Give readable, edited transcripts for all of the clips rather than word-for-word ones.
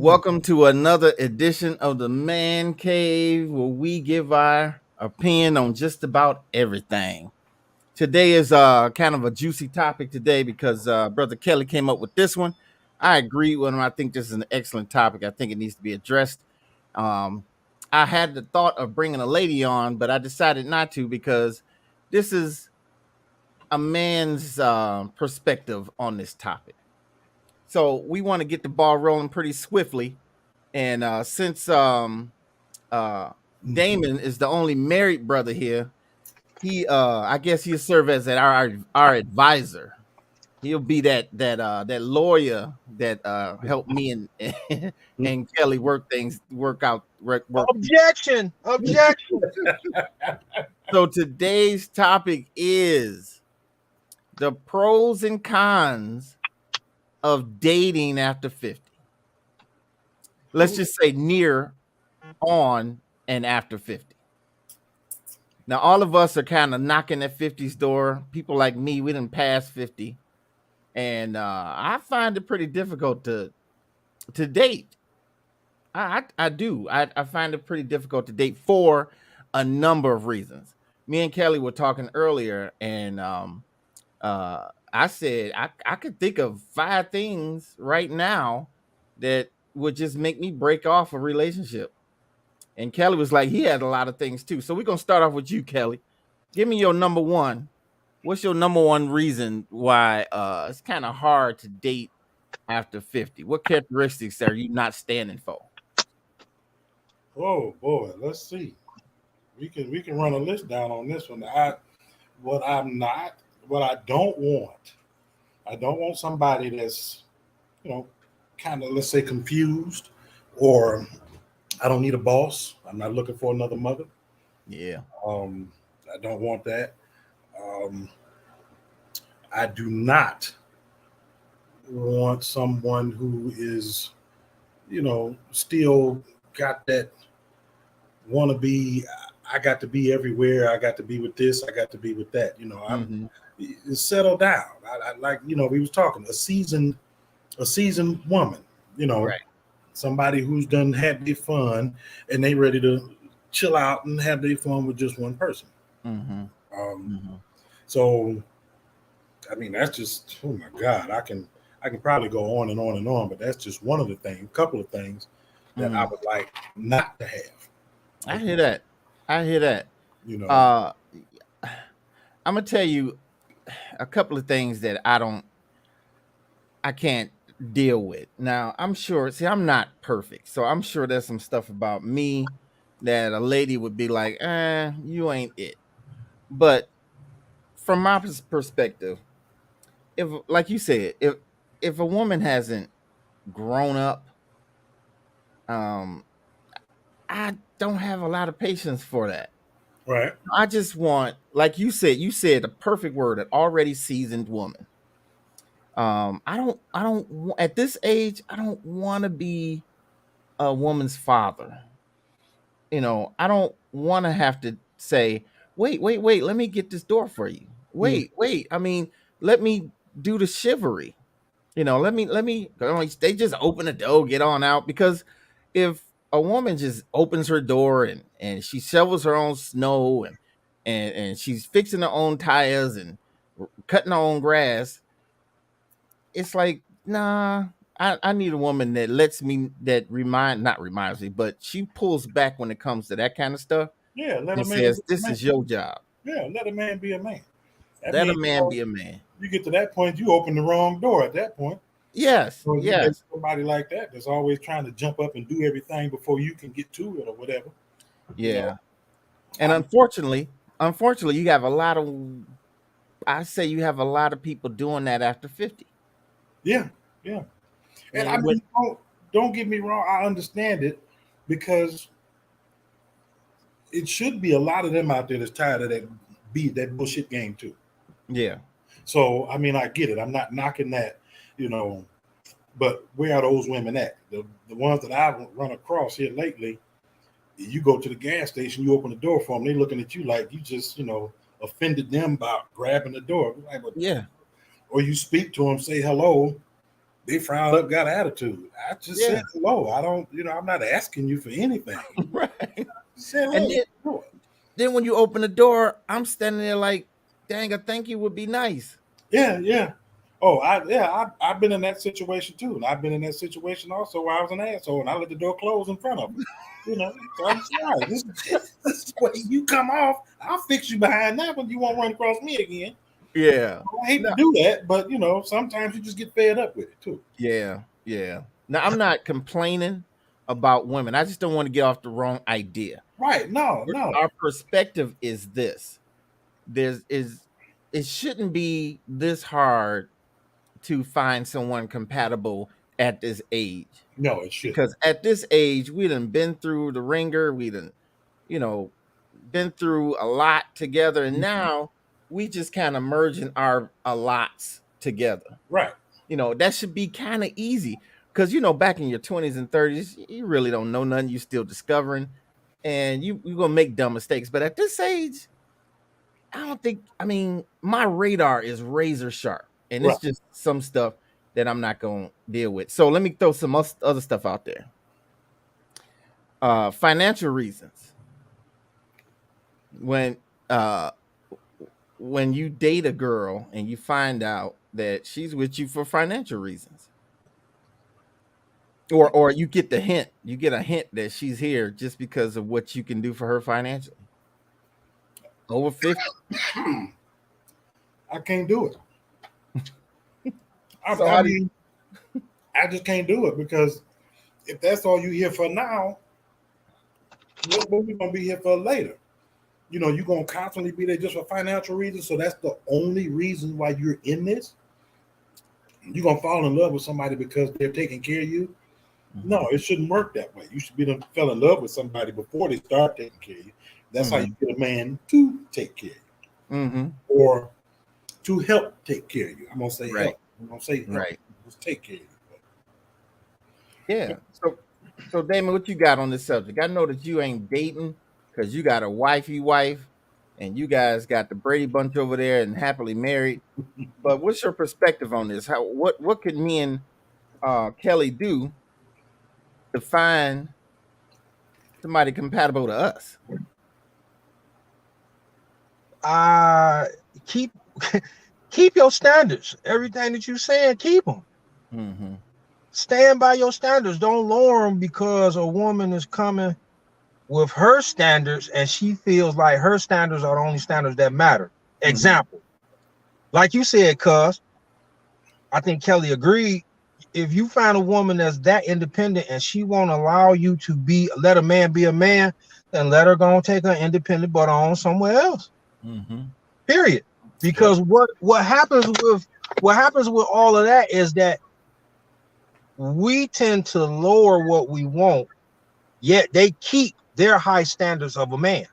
Welcome to another edition of the Man Cave, where we give our opinion on just about everything. Today is kind of a juicy topic today because Brother Kelly came up with this one. I agree with him. I think this is an excellent topic. I think it needs to be addressed. Um, I had the thought of bringing a lady on, but I decided not to because this is a man's perspective on this topic. So we want to get the ball rolling pretty swiftly. And since Damon is the only married brother here, he I guess he'll serve as our advisor. He'll be that lawyer that helped me and and Kelly work. Objection! Objection! So today's topic is the pros and cons of dating after 50. Let's just say near, on, and after 50. Now, all of us are kind of knocking at 50's door. People like me, we didn't pass 50. And I find it pretty difficult to date. I do. I find it pretty difficult to date for a number of reasons. Me and Kelly were talking earlier, and I said I could think of 5 things right now that would just make me break off a relationship. And Kelly was like, he had a lot of things too. So we're gonna start off with you, Kelly. Give me your number one. What's your number one reason why it's kind of hard to date after 50? What characteristics are you not standing for? Oh boy, let's see. We can run a list down on this one. What I don't want. I don't want somebody that's, kind of, let's say, confused, or I don't need a boss. I'm not looking for another mother. Yeah. I don't want that. I do not want someone who is, still got that want to be. I got to be everywhere. I got to be with this. I got to be with that. I'm settle down. I like, we was talking a seasoned woman. Right. Somebody who's had their fun and they ready to chill out and have their fun with just one person. So, I mean, that's just, oh my God, I can probably go on and on and on, but that's just one of the things, couple of things that I would like not to have. I hear that. I'm gonna tell you a couple of things that I can't deal with. Now, I'm sure, see, I'm not perfect. So I'm sure there's some stuff about me that a lady would be like, you ain't it. But from my perspective, if, like you said, if a woman hasn't grown up, I don't have a lot of patience for that. Right. I just want, like you said the perfect word, an already seasoned woman. I don't at this age, I don't want to be a woman's father. I don't want to have to say, wait, let me get this door for you. Wait. I mean, let me do the chivalry. Let me. They just open the door, get on out. Because if a woman just opens her door and she shovels her own snow and she's fixing her own tires and cutting her own grass, it's like, nah. I need a woman that not reminds me, but she pulls back when it comes to that kind of stuff. Yeah, let And a man says, be a "This man. is your job." Yeah, let a man be a man. That Let a means, man be a man. you get to that point, you open the wrong door at that point. Yes, So you get yes, somebody like that that's always trying to jump up and do everything before you can get to it or whatever. yeah. And unfortunately, you have a lot of. I say you have a lot of people doing that after 50. Yeah. And I mean, don't get me wrong, I understand it, because it should be a lot of them out there that's tired of that bullshit game too. Yeah. So I mean, I get it. I'm not knocking that, but where are those women at? The ones that I've run across here lately, you go to the gas station, you open the door for them, they looking at you like you just, offended them by grabbing the door. Like, Yeah. or you speak to them, say hello, they frowned up, got attitude. I just Yeah. said hello. I don't, I'm not asking you for anything. Right. I said, And hey, then when you open the door, I'm standing there like, dang, a thank you would be nice. yeah. Oh, I've been in that situation too, and I've been in that situation also where I was an asshole, and I let the door close in front of me. So I'm sorry. This is the way you come off. I'll fix you behind that when you won't run across me again. Yeah. I hate to do that, but sometimes you just get fed up with it too. Yeah. Now I'm not complaining about women. I just don't want to get off the wrong idea. Right? No. Our perspective is this: it shouldn't be this hard to find someone compatible at this age. No, it should. Because at this age, we done been through the ringer. We done, been through a lot together, and now we just kind of merging our lots together. Right. That should be kind of easy. Because back in your 20s and 30s, you really don't know nothing. You're still discovering, and you're gonna make dumb mistakes. But at this age, I don't think. I mean, my radar is razor sharp, and it's just some stuff that I'm not gonna deal with. So let me throw some other stuff out there. Financial reasons. When you date a girl and you find out that she's with you for financial reasons, or you get the hint, you get a hint that she's here just because of what you can do for her financially. Over 50. I can't do it. So I just can't do it, because if that's all you here for now, what we gonna be here for later? You're gonna constantly be there just for financial reasons. So that's the only reason why you're in this. You're gonna fall in love with somebody because they're taking care of you. Mm-hmm. No, it shouldn't work that way. You should be fell in love with somebody before they start taking care of you. That's how you get a man to take care of you, or to help take care of you. I'm gonna say help. I'm gonna say help. Right. Just take care of you. Yeah. So Damon, what you got on this subject? I know that you ain't dating because you got a wifey wife, and you guys got the Brady Bunch over there and happily married. But what's your perspective on this? What could me and Kelly do to find somebody compatible to us? Keep your standards. Everything that you saying, keep them. Mm-hmm. Stand by your standards. Don't lower them because a woman is coming with her standards and she feels like her standards are the only standards that matter. Example, like you said, cuz I think Kelly agreed. If you find a woman that's that independent and she won't allow you to let a man be a man, then let her go and take her independent butt on somewhere else. Period. Because what happens with all of that is that we tend to lower what we want, yet they keep their high standards of a man.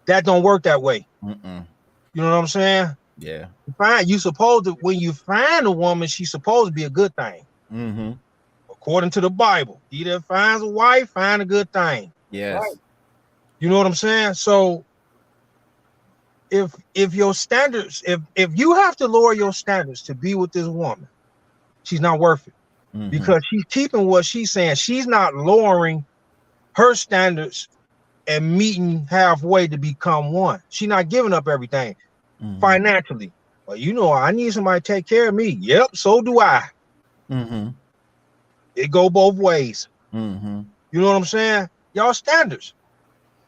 That don't work that way. You know what I'm saying? Yeah. When you find a woman, she's supposed to be a good thing. According to the Bible, he that finds a wife, find a good thing. Yes. Right? You know what I'm saying? So if your standards, if you have to lower your standards to be with this woman, she's not worth it. Because she's keeping what she's saying. She's not lowering her standards and meeting halfway to become one. She's not giving up everything financially. Well, I need somebody to take care of me. Yep, so do I. It go both ways. You know what I'm saying? Y'all standards.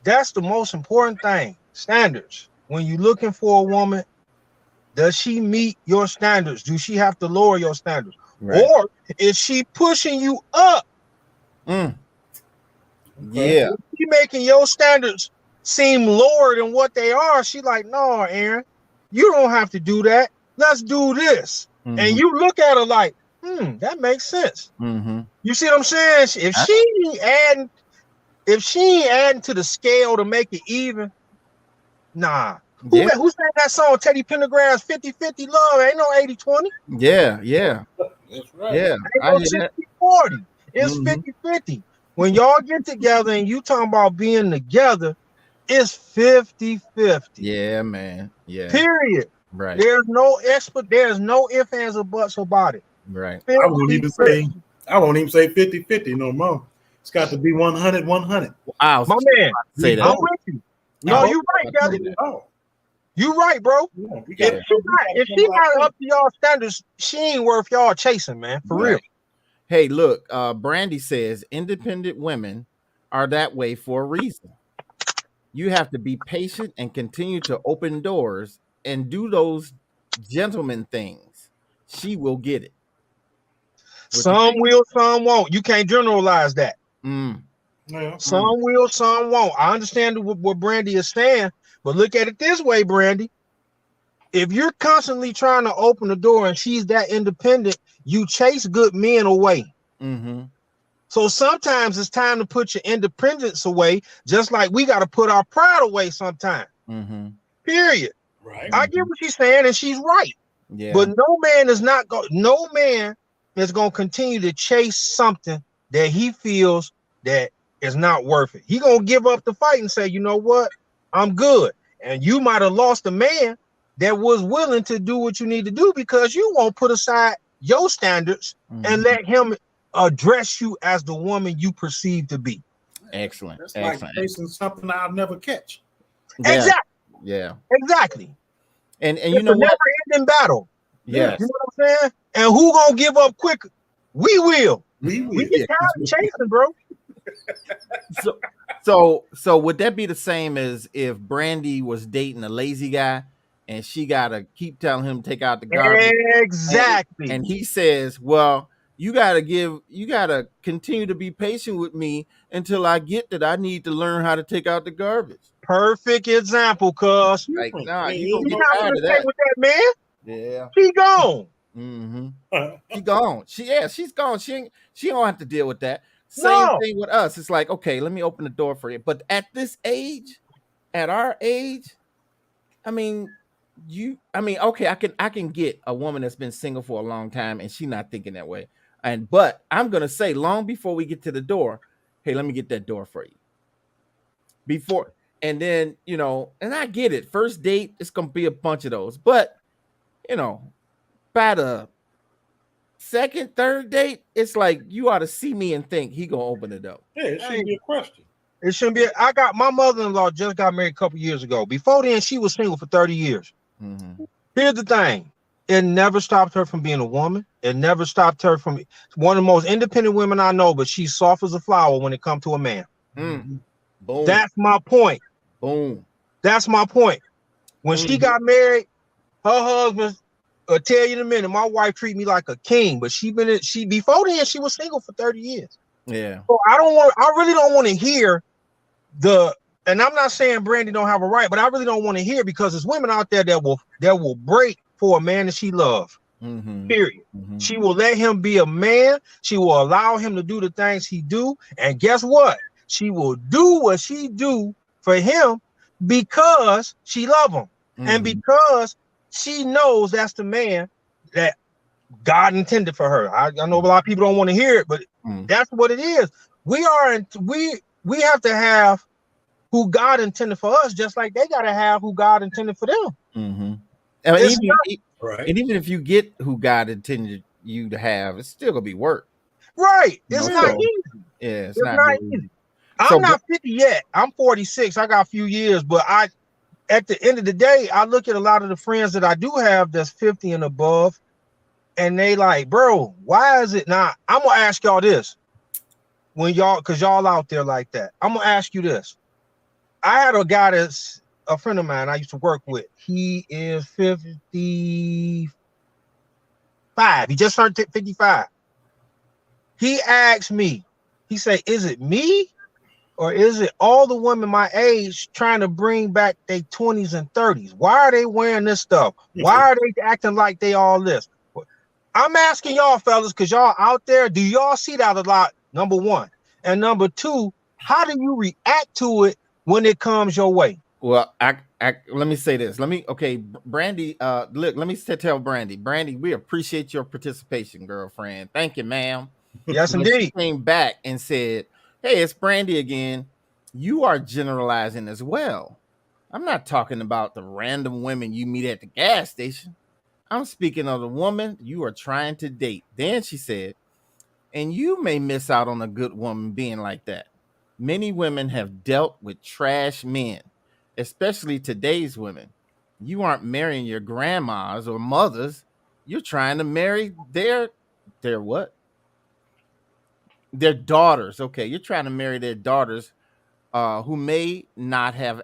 That's the most important thing. Standards. When you're looking for a woman, does she meet your standards? Do she have to lower your standards? Right. Or is she pushing you up? Yeah. Is she making your standards seem lower than what they are? She like, no, Aaron, you don't have to do that. Let's do this. And you look at her like, that makes sense. You see what I'm saying? If she ain't adding to the scale to make it even, nah. Who sang that song? Teddy Pendergrass, 50-50 love. Ain't no 80-20. Yeah. That's right. Yeah. Ain't no 60-40. It's 50-50. When y'all get together and you talking about being together, it's 50-50. Yeah, man. Yeah. Period. Right. There's no expert. There's no ifs, ands, or buts about it. Right. I won't even say 50-50 no more. It's got to be 100-100. Wow. My man, Say that. I'm with you. No, you right, Kelly. Oh, You right, bro. yeah, we If got she not up to y'all standards, she ain't worth y'all chasing, man. For real. Hey, look, Brandy says independent women are that way for a reason. You have to be patient and continue to open doors and do those gentleman things. She will get it. Some will, some won't. You can't generalize that. Yeah. Some will, some won't. I understand what Brandy is saying, but look at it this way, Brandy. If you're constantly trying to open the door and she's that independent, you chase good men away. So sometimes it's time to put your independence away, just like we got to put our pride away sometimes. Period. Right. I get what she's saying, and she's right. Yeah. But no man is going to continue to chase something that he feels that is not worth it. He going to give up the fight and say, you know what? I'm good. And you might have lost a man that was willing to do what you need to do because you won't put aside your standards and let him address you as the woman you perceive to be. Excellent. That's like chasing something I'll never catch. Yeah. Exactly. Yeah. Exactly. And it's you know a what? never-ending battle. Yes. You know what I'm saying? And who gonna give up quicker? We will. We get tired of chasing, bro. So would that be the same as if Brandy was dating a lazy guy and she gotta keep telling him to take out the garbage? Exactly. And he says, well, you gotta continue to be patient with me until I get that I need to learn how to take out the garbage. Perfect example, cuz. Like, nah, She's you not gonna gonna get stay tired of that. with that man. Yeah. She gone. She gone. She's gone. She don't have to deal with that. Same No. thing with us. It's like, okay, let me open the door for you. But at this age, at our age, I mean, okay, I can get a woman that's been single for a long time and she's not thinking that way. But I'm gonna say, long before we get to the door, hey, let me get that door for you. Before, and then, and I get it. First date, it's gonna be a bunch of those, but by the second, third date, it's like you ought to see me and think he gonna open the door. Yeah, it shouldn't be a question. It shouldn't be. I got my mother-in-law just got married a couple years ago. Before then, she was single for 30 years. Here's the thing. It never stopped her from being a woman. It never stopped her from one of the most independent women I know, but she's soft as a flower when it comes to a man. Boom. That's my point. Boom. That's my point. When she got married, her husband will tell you in a minute, my wife treat me like a king, but before then, she was single for 30 years. Yeah. So I really don't want to hear and I'm not saying Brandy don't have a right, but I really don't want to hear because there's women out there that will break for a man that she loves. Period. She will let him be a man. She will allow him to do the things he do. And guess what? She will do what she do for him because she love him. And because she knows that's the man that God intended for her. I know a lot of people don't want to hear it, but that's what it is. We have to have who God intended for us, just like they gotta have who God intended for them. And even if you get who God intended you to have, it's still gonna be work. Right. It's not easy. Yeah, it's not easy. I'm not 50 yet. I'm 46. I got a few years, but at the end of the day, I look at a lot of the friends that I do have that's 50 and above, and they like, bro, why is it not? I'm gonna ask y'all this. Because y'all out there like that. I'm gonna ask you this. I had a guy that's a friend of mine I used to work with. He is 55. He just turned 55. He asked me, he said, is it me or is it all the women my age trying to bring back their 20s and 30s? Why are they wearing this stuff? Why are they acting like they all this? I'm asking y'all fellas, because y'all out there, do y'all see that a lot? Number one. And number two, how do you react to it when it comes your way? Well, let me say this. Brandy, look, let me tell Brandy, we appreciate your participation, girlfriend. Thank you, ma'am. Yes, indeed. She came back and said, hey, it's Brandy again. You are generalizing as well. I'm not talking about the random women you meet at the gas station. I'm speaking of the woman you are trying to date. Then she said, and you may miss out on a good woman being like that. Many women have dealt with trash men, especially today's women. You aren't marrying your grandmas or mothers. You're trying to marry their what? Their daughters. Okay, you're trying to marry their daughters who may not have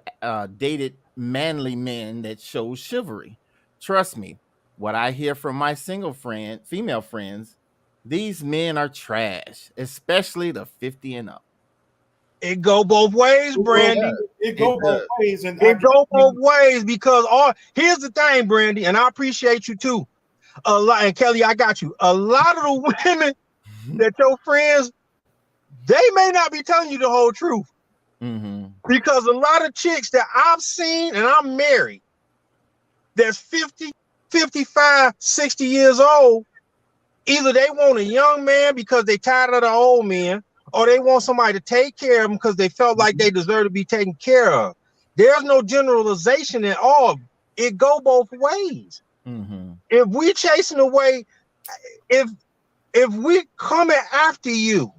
dated manly men that show chivalry. Trust me, what I hear from my female friends, these men are trash, especially the 50 and up. It go both ways, Brandy. It go both ways, and it go both ways because here's the thing, Brandy, and I appreciate you too. A lot, and Kelly, I got you. A lot of the women that your friends, they may not be telling you the whole truth. Because a lot of chicks that I've seen, and I'm married, that's 50, 55, 60 years old, either they want a young man because they tired of the old men, or they want somebody to take care of them because they felt like they deserve to be taken care of. There's no generalization at all. It go both ways. If we chasing away, if we coming after you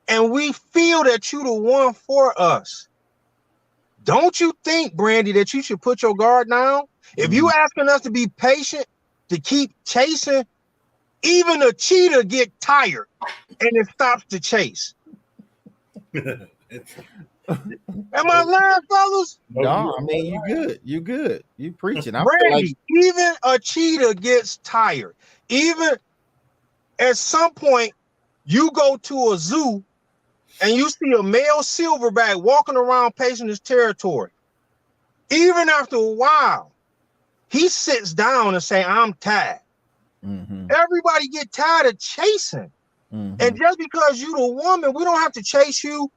and we feel that you the one for us, don't you think, Brandy, that you should put your guard down? If you asking us to be patient, to keep chasing, even a cheetah get tired and it stops to chase. Am I lying, fellas? No, I mean, you good. You good. You preaching. I Brandy, feel like even a cheetah gets tired. Even at some point, you go to a zoo and you see a male silverback walking around pacing his territory. Even after a while, he sits down and say, I'm tired. Everybody get tired of chasing. And just because you the woman, we don't have to chase you.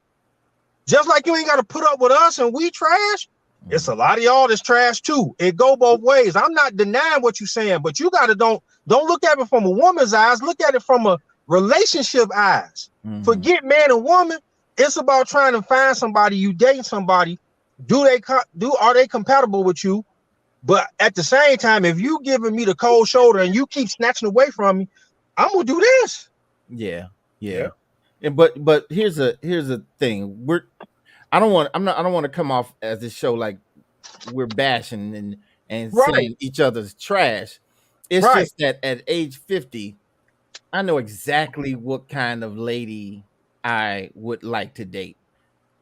Just like you ain't got to put up with us and we trash. It's a lot of y'all that's trash too. It go both ways. I'm not denying what you're saying, but you gotta don't look at it from a woman's eyes. Look at it from a relationship eyes. Forget man and woman. It's about trying to find somebody. You dating somebody. Are they compatible with you? But at the same time, if you giving me the cold shoulder and you keep snatching away from me, I'm gonna do this. Yeah. And but here's a thing. I don't want to come off as this show like we're bashing and saying each other's trash. It's just that at age 50, I know exactly what kind of lady I would like to date.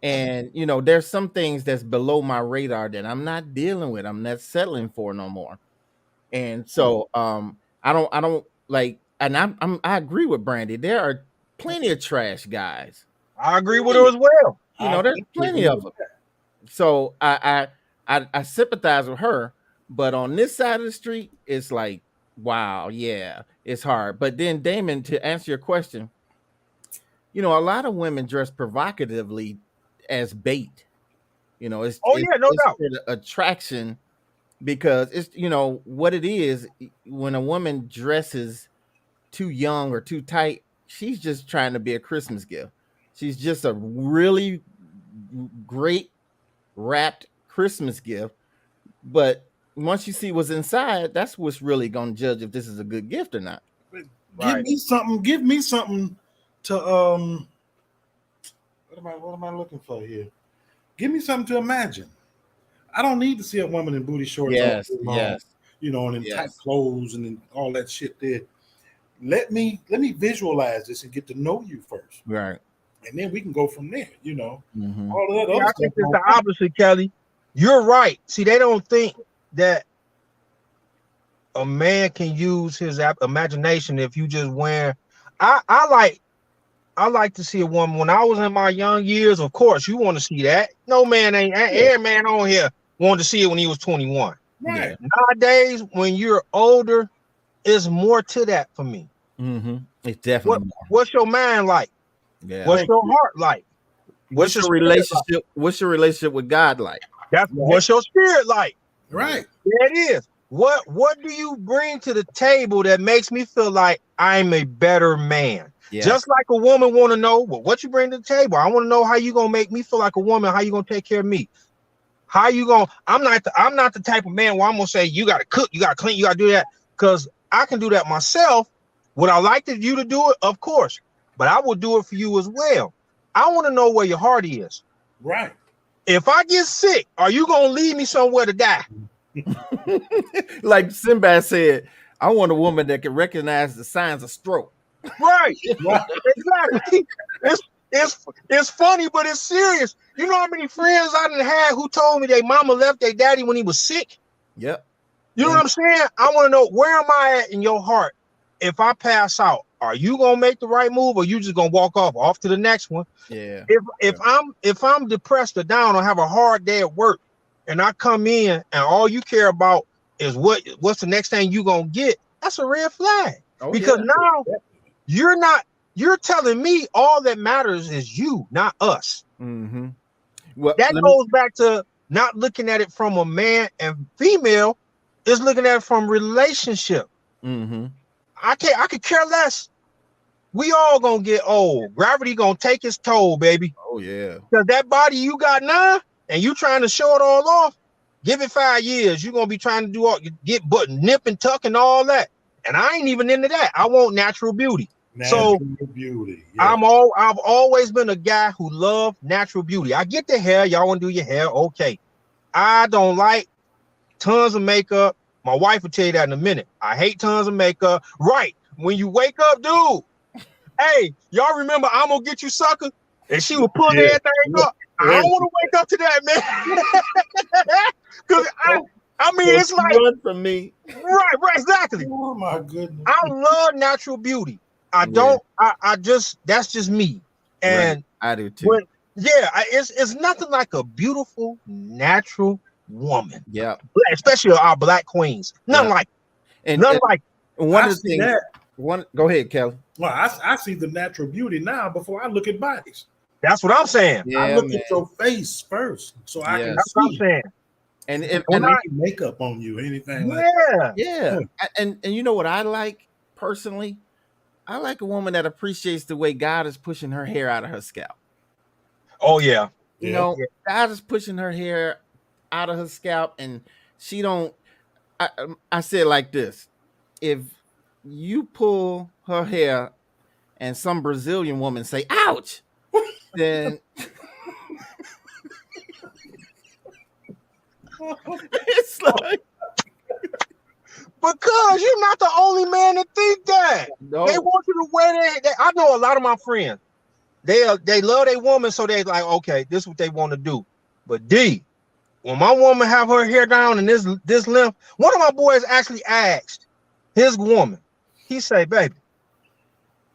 And there's some things that's below my radar that I'm not dealing with. I'm not settling for no more. And so I don't like, and I agree with Brandy. There are plenty of trash guys. I agree with her as well. There's plenty of them. So I sympathize with her, but on this side of the street, it's like, wow, yeah, it's hard. But then, Damon, to answer your question, a lot of women dress provocatively as bait. It's no doubt, for the attraction, because it's what it is. When a woman dresses too young or too tight, she's just trying to be a Christmas gift. She's just a really great wrapped Christmas gift. But once you see what's inside, that's what's really going to judge if this is a good gift or not. Give me something to what am I looking for here? Give me something to imagine. I don't need to see a woman in booty shorts. Yes. And in tight clothes and all that shit there. Let me visualize this and get to know you first. Right. And then we can go from there, All of that I think it's the opposite, Kelly. You're right. See, they don't think that a man can use his imagination if you just wear. I like to see a woman when I was in my young years. Of course, you want to see that. No man ain't. Every man on here wanted to see it when he was 21. Right. Nowadays, when you're older, it's more to that for me. It's definitely. What's your mind like? Yeah. What's your heart like? What's your relationship? Like? What's your relationship with God like? What's your spirit like? Right. There it is. What do you bring to the table that makes me feel like I'm a better man? Yeah. Just like a woman want to know what you bring to the table. I want to know how you gonna make me feel like a woman. How you gonna take care of me? How you gonna? I'm not the type of man where I'm gonna say you gotta cook, you gotta clean, you gotta do that, because I can do that myself. Would I like you to do it? Of course, but I will do it for you as well. I want to know where your heart is. Right. If I get sick, are you gonna leave me somewhere to die? Like Sinbad said, I want a woman that can recognize the signs of stroke. Right. Exactly. It's funny, but it's serious. You know how many friends I done had who told me their mama left their daddy when he was sick? Yep. You know what I'm saying? I want to know, where am I at in your heart? If I pass out, are you gonna make the right move, or you just gonna walk off to the next one? Yeah. If I'm depressed or down or have a hard day at work, and I come in and all you care about is what's the next thing you gonna get, that's a red flag. Because now you're telling me all that matters is you, not us. Mm-hmm. Well, that goes back to not looking at it from a man and female, is looking at it from relationship. Mm-hmm. I could care less. We all gonna get old. Gravity gonna take its toll, baby. Oh yeah. Because that body you got now, and you trying to show it all off, give it 5 years. You're gonna be trying to do all, get but nip and tuck and all that. And I ain't even into that. I want natural beauty. Natural beauty. Yeah. I've always been a guy who loved natural beauty. I get the hair. Y'all want to do your hair, okay. I don't like tons of makeup. My wife will tell you that in a minute. I hate tons of makeup. Right. When you wake up, dude. Hey, y'all remember I'm gonna get you, sucker? And she would pull everything up. I don't want to wake up to that, man. Because I mean, it's like run from me. Right, exactly. Oh my goodness. I love natural beauty. I don't. I just, that's just me. And right. I do too. It's nothing like a beautiful natural woman. Yeah, especially our black queens. Nothing like it. Nothing like it. One of the things. Go ahead, Kelly. Well, I see the natural beauty now before I look at bodies. That's what I'm saying. Yeah, I look at your face first, so I can that's see. What I'm saying. And if any makeup on you, anything like that. Yeah. And you know what I like personally? I like a woman that appreciates the way God is pushing her hair out of her scalp. Oh yeah. You know, God is pushing her hair out of her scalp, and she don't. I say it like this: if you pull her hair, and some Brazilian woman say "ouch," then it's like, because you're not the only man to think that. No. They want you to wear that. I know a lot of my friends. They love their woman, so they like, okay, this is what they want to do. But D, when my woman have her hair down and this length, one of my boys actually asked his woman. He say, "Baby,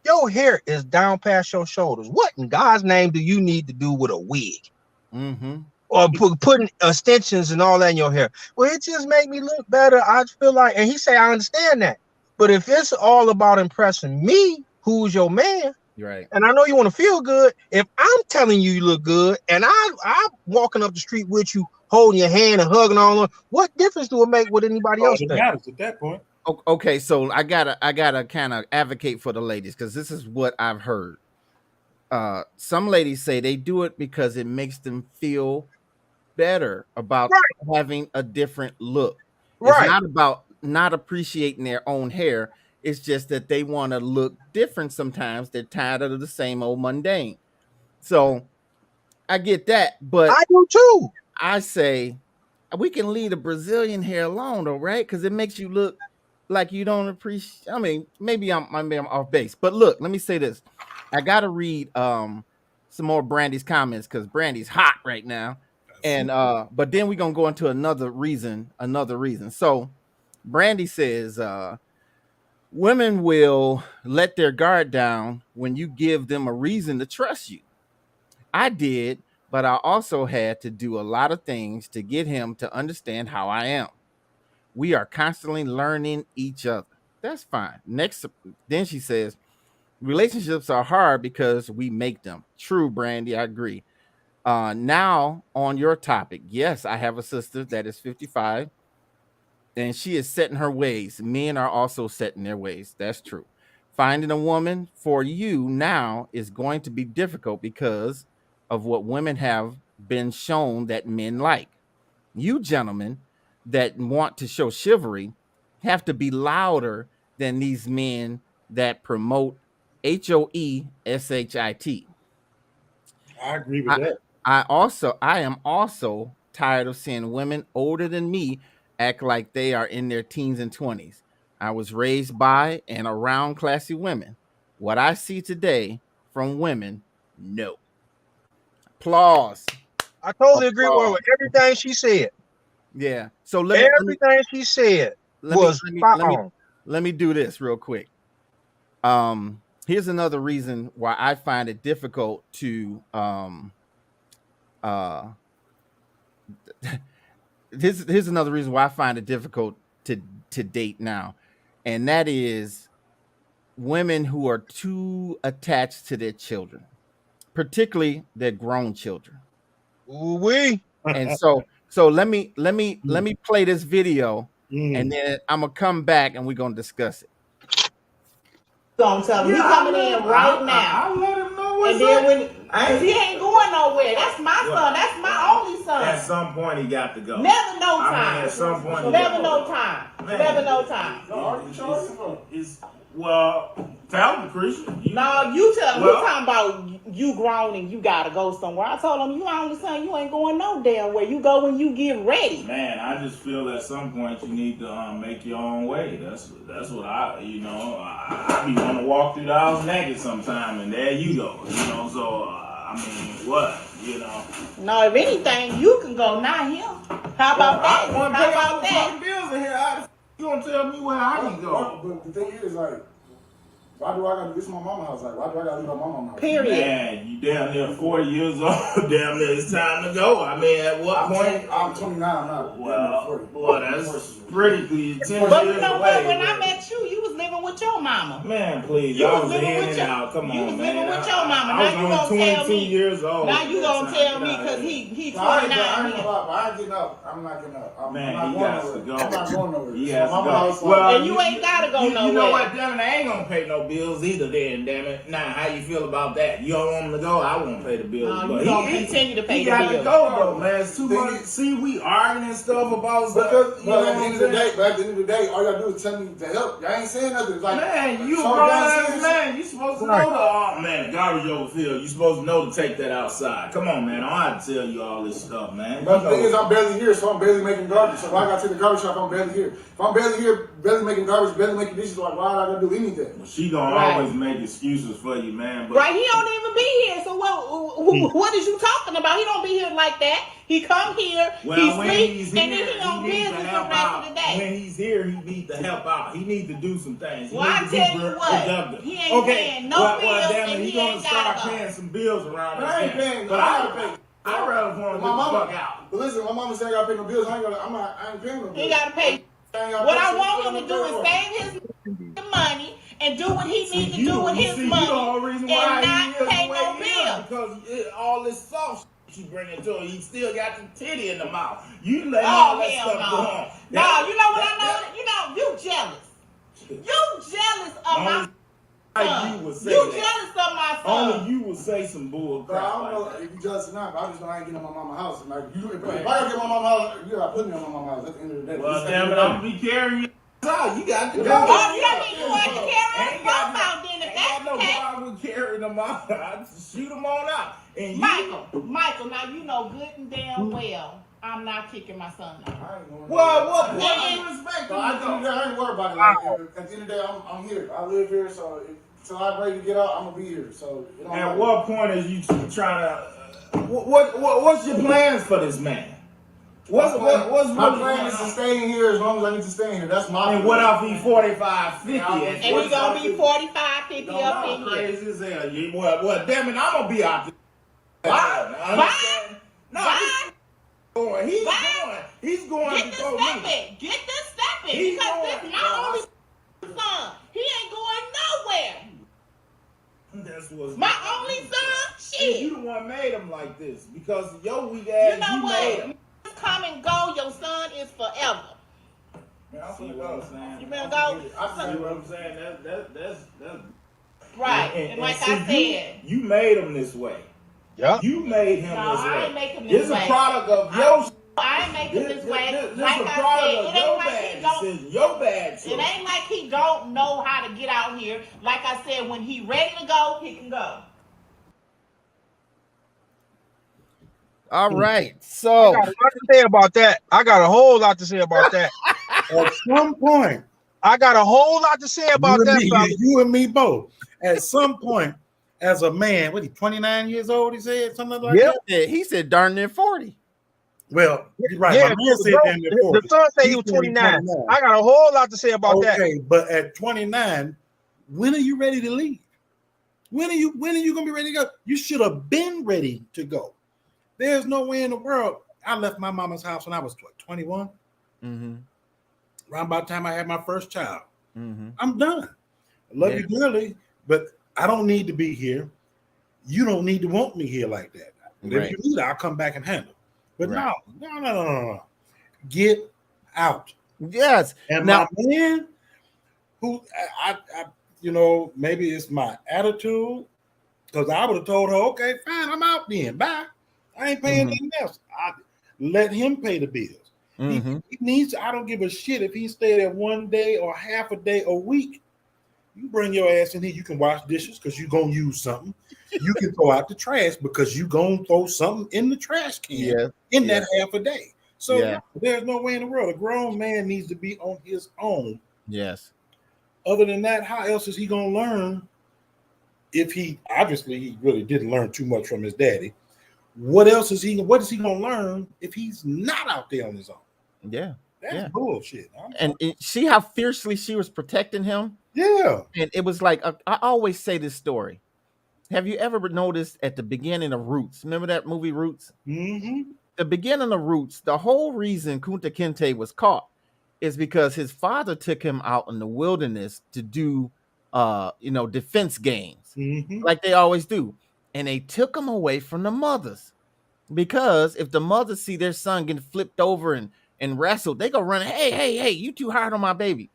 your hair is down past your shoulders. What in God's name do you need to do with a wig?" Mm-hmm. Or putting extensions and all that in your hair? Well, it just make me look better. I feel like, and he say, I understand that. But if it's all about impressing me, who's your man, right? And I know you want to feel good. If I'm telling you look good, and I'm walking up the street with you, holding your hand and hugging on, what difference do it make with anybody else? It matters at that point. Okay, so I gotta kind of advocate for the ladies, because this is what I've heard. Some ladies say they do it because it makes them feel better about having a different look. It's not about not appreciating their own hair. It's just that they want to look different sometimes. They're tired of the same old mundane. So I get that, but I do too. I say we can leave the Brazilian hair alone though, right? Because it makes you look like you don't appreciate. I mean, maybe I'm off base, but look, let me say this. I gotta read some more Brandy's comments, because Brandy's hot right now. And but then we're gonna go into another reason. So Brandy says women will let their guard down when you give them a reason to trust you. I did, but I also had to do a lot of things to get him to understand how I am. We are constantly learning each other. That's fine. Next, then she says, relationships are hard because we make them. True, Brandy, I agree. Now on your topic, yes, I have a sister that is 55, and she is set in her ways. Men are also set in their ways. That's true. Finding a woman for you now is going to be difficult because of what women have been shown that men like. You gentlemen that want to show chivalry have to be louder than these men that promote HOESHIT. I agree with that. I am also tired of seeing women older than me act like they are in their teens and 20s. I was raised by and around classy women. What I see today from women, no. Applause. I totally agree with her Applause. with everything she said. Yeah. So Everything she said was spot on. let me do this real quick. Here's another reason why I find it difficult to here's another reason why I find it difficult to date now, and that is women who are too attached to their children, particularly their grown children. Ooh-wee. And so let me play this video, and then I'm gonna come back and we're gonna discuss it. Gonna tell him he coming in right now. I let him know what's And then up. when he ain't going nowhere. That's my son. That's my only son. At some point, he got to go. Never no I time. mean, at some point, he Never got no to go. time. Man. Never no time. Well, tell him, Christian. No, you tell him. Well- You talking about you grown and you gotta go somewhere. I told him you only son. You ain't going no damn where. You go when you get ready. Man, I just feel at some point you need to make your own way. That's what I be wanting to walk through the house naked sometime, and there you go. So I mean, what? No, if anything, you can go, not him. How about that? I want to How pay all about the that? fucking bills in here. How the f- you gonna tell me where I can go? But the thing is, like, why do I gotta, this is my mama's house, like, why do I gotta leave my mama's house? Period. Man, you damn near 40 years old. Damn near it's time to go. I mean, at what point? I'm 29, I'm not. Well, 40. boy, that's pretty good. 10 But years you know away, what? When I man. met you was living with your mama. Man, please, You I was was living in with and your- out. Come you on, was man. living with your mama. I Now was you only gonna tell 22 me- years old. Now you at gonna that tell time. me Get out because of here. he No, I ain't 29 gonna lie, but I ain't getting up. I'm not getting up. Man, I'm he not got going to go. nowhere. I'm not going nowhere. He So has to mama go. house, like, Well, And you ain't gotta go You know nowhere. what, damn it, I ain't gonna pay no bills either then, damn it. Now, how you feel about that? You don't want him to go, I won't pay the bills. No, but you gonna continue to pay he the got bills. to go, though, man. It's too Thing much. is- See, we arguing and stuff about stuff. because, you but know at the what end I'm of the saying? day, all you gotta do is tell me to help. Y'all ain't saying nothing. It's like, Man, you a so grown y'all ass saying man. You supposed to Right. know the man, the garbage overfilled. You supposed to know to take that outside. Come on, man. I don't have to tell you all this stuff, man. But the You thing is, know. I'm barely here, so I'm barely making garbage. So why I gotta take the garbage out if I'm barely here? If I'm barely here, barely making garbage, barely making dishes, like, why I gotta do anything? Well, she gonna Right. always make excuses for you, man. But Right, he don't even be here. So what is you talking about? He don't be here like that. He come here, well, he when sleep, he's and here, then he on needs business to the help rest out. of the day. When he's here, he needs to help out. He needs to do some things. He Well, needs I to be tell you what, productive. he ain't paying no bills damn it, and he he gonna ain't start gotta go. paying some bills around But I ain't this paying. But I gotta pay. I'd rather for him to My get the mama, fuck out. but listen, my mama said I gotta pay no bills. I ain't paying no bills. He gotta pay. I ain't gotta What pay I shit. want What him to I'm do gonna is pay save his money and do what he needs to do with You his see, you money the whole reason and why not he is pay the way no he is, bills. because all this soft shit you bring into him, he still got the titty in the mouth. You let Oh, all that hell stuff go no. on. No, you know what I know? You know, you jealous. You jealous of my Only like son. you would say You that. jealous of my Only son. you would say some bull But I crap don't like know that. if you jealous or not, but I just know I ain't getting on my mama's house. Like, if I gotta get my mama's house, you gotta put me on my mama's house at the end of the day. Well, This damn ain't it, the I'm day. gonna be carrying you out. You got to go. Oh, you don't need to want to carry us Ain't got both out then if ain't that's got the no case. problem with carrying them out. I just shoot them on out. And you, Michael, now you know good and damn well I'm not kicking my son out. I ain't going well, nowhere. what point Yeah. you respect So them I to go? ain't worried about it. Like, at the end of the day, I'm here. I live here, so until I'm ready to get out, I'm gonna be here. So it don't At matter. what point is you trying to? What's your plans for this man? What's my really plan going is to on? stay in here as long as I need to stay in here. That's my And plan. what if he 45, 50? And we gonna be 45, 50 Don't up know, in here. crazy as hell. Well, damn it, I'm gonna be out there. Bye. Understand? No, Bye. going. He's Bye. going. He's going Get the before step me. in. Get the step in. He Because going. this my only son. He ain't going nowhere. That's what's My only son, And you shit. the one made him like this because of your weak ass. You know made him. what? Come and go. Your son is forever. Man, I see what I'm saying. You better go. I see what I'm saying. That's Right. And like I said, you made him this way. Yeah. You made him no, this I way. ain't making It's this a way. product of your I ain't making this way. This Like is a I product said, of it your ain't like bad he don't. decision, your bad choice. It ain't like he don't know how to get out here. Like I said, when he ready to go, he can go. All right. I So got a lot to say about that. I got a whole lot to say about that. At some point, I got a whole lot to say about that, fellas. you and me both. At some point, as a man, what he 29 years old? He said something like Yep. that. he said darn near 40. Well, you're right. Yeah, My man said damn near 40. the son said he He's was saying 29. I got a whole lot to say about that. Okay, but at 29, when are you ready to leave? When are you gonna be ready to go? You should have been ready to go. There's no way in the world. I left my mama's house when I was 21. Mm-hmm. Around about the time I had my first child. Mm-hmm. I'm done. I love you dearly, but I don't need to be here. You don't need to want me here like that. Whatever Right. you need, I'll come back and handle. But Right. no. Get out. Yes. And Now, my man, who I maybe it's my attitude, because I would have told her, okay, fine, I'm out then. Bye. I ain't paying anything else. I let him pay the bills. mhm. He needs. I don't give a shit if he stay there one day or half a day a week. You bring your ass in here. You can wash dishes because you're gonna use something. You can throw out the trash because you're gonna throw something in the trash can in that half a day. So there's no way in the world. A grown man needs to be on his own. Yes. Other than that, how else is he gonna learn? If he really didn't learn too much from his daddy. What is he gonna learn if he's not out there on his own? Yeah. That's bullshit. And see how fiercely she was protecting him? Yeah. And it was like, I always say this story. Have you ever noticed at the beginning of Roots? Remember that movie Roots? Mm-hmm. The beginning of Roots, the whole reason Kunta Kinte was caught is because his father took him out in the wilderness to do defense games, like they always do. And they took him away from the mothers. Because if the mothers see their son getting flipped over and wrestled, they go run, hey, you too hard on my baby.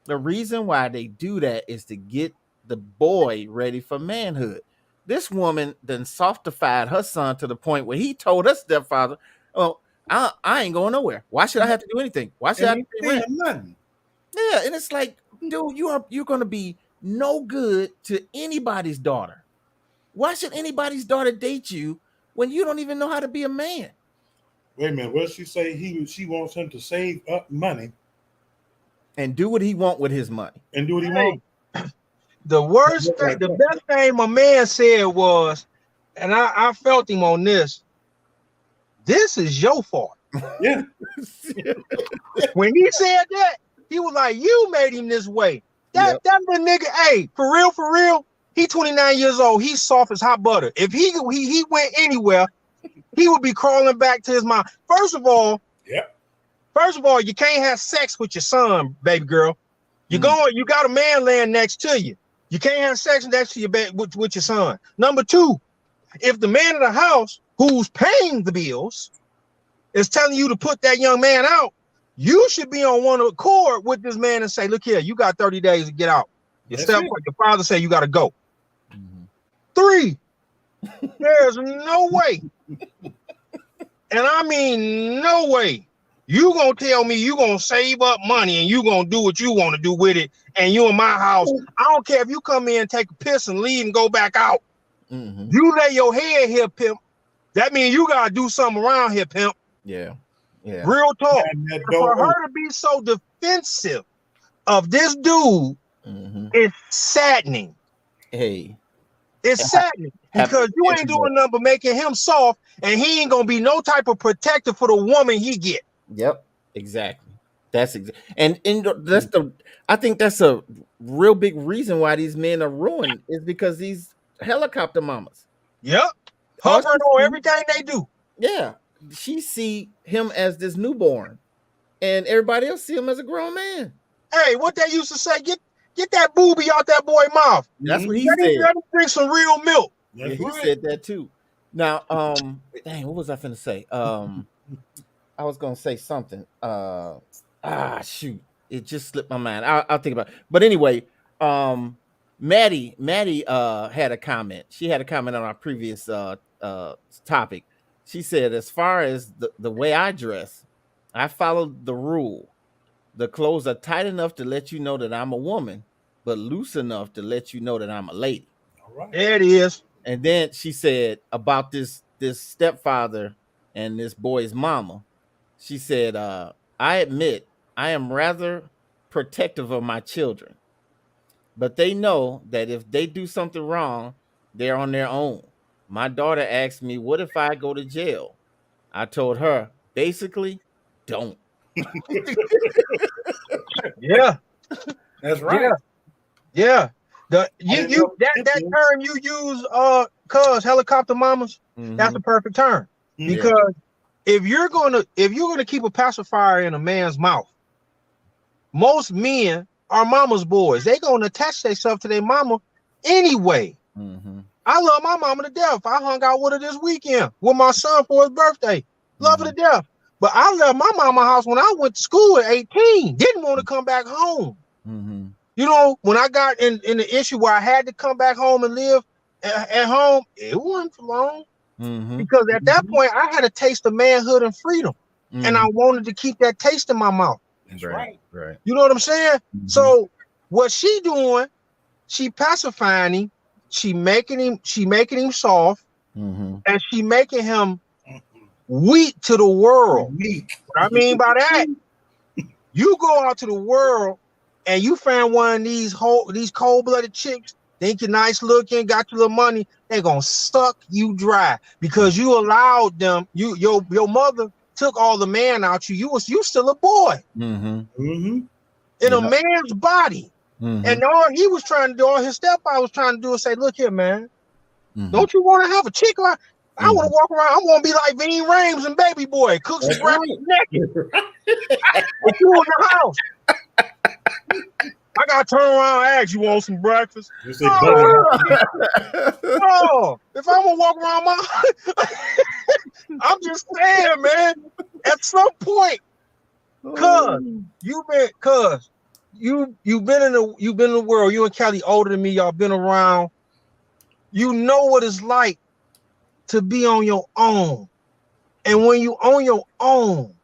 The reason why they do that is to get the boy ready for manhood. This woman then softified her son to the point where he told her stepfather, "Oh, I ain't going nowhere. Why should I have to do anything? Why should I have to pay rent?" Nothing. Yeah, and it's like, dude, you're going to be no good to anybody's daughter. Why should anybody's daughter date you when you don't even know how to be a man? Wait a minute. What did she say? She wants him to save up money and do what he want with his money. And do what he want. The best thing my man said was, and I felt him on this. This is your fault. Yeah. When he said that, he was like, "You made him this way." That the nigga, hey, for real. He 29 years old. He's soft as hot butter. If he went anywhere, he would be crawling back to his mom. First of all, you can't have sex with your son, baby girl. You got a man laying next to you. You can't have sex next to your bed with your son. Number two, if the man in the house who's paying the bills is telling you to put that young man out, you should be on one accord with this man and say, "Look here, you got 30 days to get out." Your father say you got to go. 3, there's no way, and I mean no way, you gonna tell me you gonna save up money and you gonna do what you want to do with it, and you in my house. I don't care if you come in, take a piss, and leave and go back out. You lay your head here, pimp. That means you gotta do something around here, pimp. Yeah. Real talk. For her to be so defensive of this dude is saddening. It's saddening because you ain't doing nothing but making him soft, and he ain't gonna be no type of protector for the woman he get. Yep, exactly. And I think that's a real big reason why these men are ruined is because these helicopter mamas. Yep, hovering on everything they do. Yeah, she see him as this newborn, and everybody else see him as a grown man. Hey, what they used to say, get that booby out that boy mouth. That's what he said. Let him drink some real milk. Yeah, he said that too. Now, dang, what was I finna say? I was gonna say something. Shoot, it just slipped my mind. I'll think about it. But anyway, Maddie had a comment. She had a comment on our previous topic. She said, as far as the way I dress, I followed the rule. The clothes are tight enough to let you know that I'm a woman, but loose enough to let you know that I'm a lady. All right. There it is. And then she said about this stepfather and this boy's mama. She said, I admit I am rather protective of my children, but they know that if they do something wrong, they're on their own. My daughter asked me, what if I go to jail? I told her, basically, don't. Yeah. That's right. Yeah. That term you use, cuz helicopter mamas, that's the perfect term. Mhm. Because if you're gonna keep a pacifier in a man's mouth, most men are mama's boys. They gonna attach themselves to their mama anyway. Mm-hmm. I love my mama to death. I hung out with her this weekend with my son for his birthday. Love her to death. But I left my mama house when I went to school at 18. Didn't want to come back home. Mm-hmm. You know, when I got in the issue where I had to come back home and live at home, it wasn't for long. Mm-hmm. Because at that point, I had a taste of manhood and freedom. Mm-hmm. And I wanted to keep that taste in my mouth. That's right. Right. You know what I'm saying? Mm-hmm. So what she doing, she pacifying him, she making him soft, Mm-hmm. and she making him weak to the world. Weak. What I mean by that, you go out to the world and you find one of these cold-blooded chicks, think you're nice looking, got your little money, they're gonna suck you dry because you allowed them, your mother took all the man out you still a boy Mm-hmm. Mm-hmm. in a man's body. Mm-hmm. And all he was trying to do, all his stepfather was trying to do is say, look here, man, Mm-hmm. don't you want to have a chick like, I want to walk around, I want to be like Ving Rhames and Baby Boy, cook some breakfast naked. But you in the house. I got to turn around and ask, you want some breakfast? No, if I'm going to walk around I'm just saying, man, at some point, you've been in the world, you and Kelly older than me, y'all been around. You know what it's like to be on your own. And when you on your own,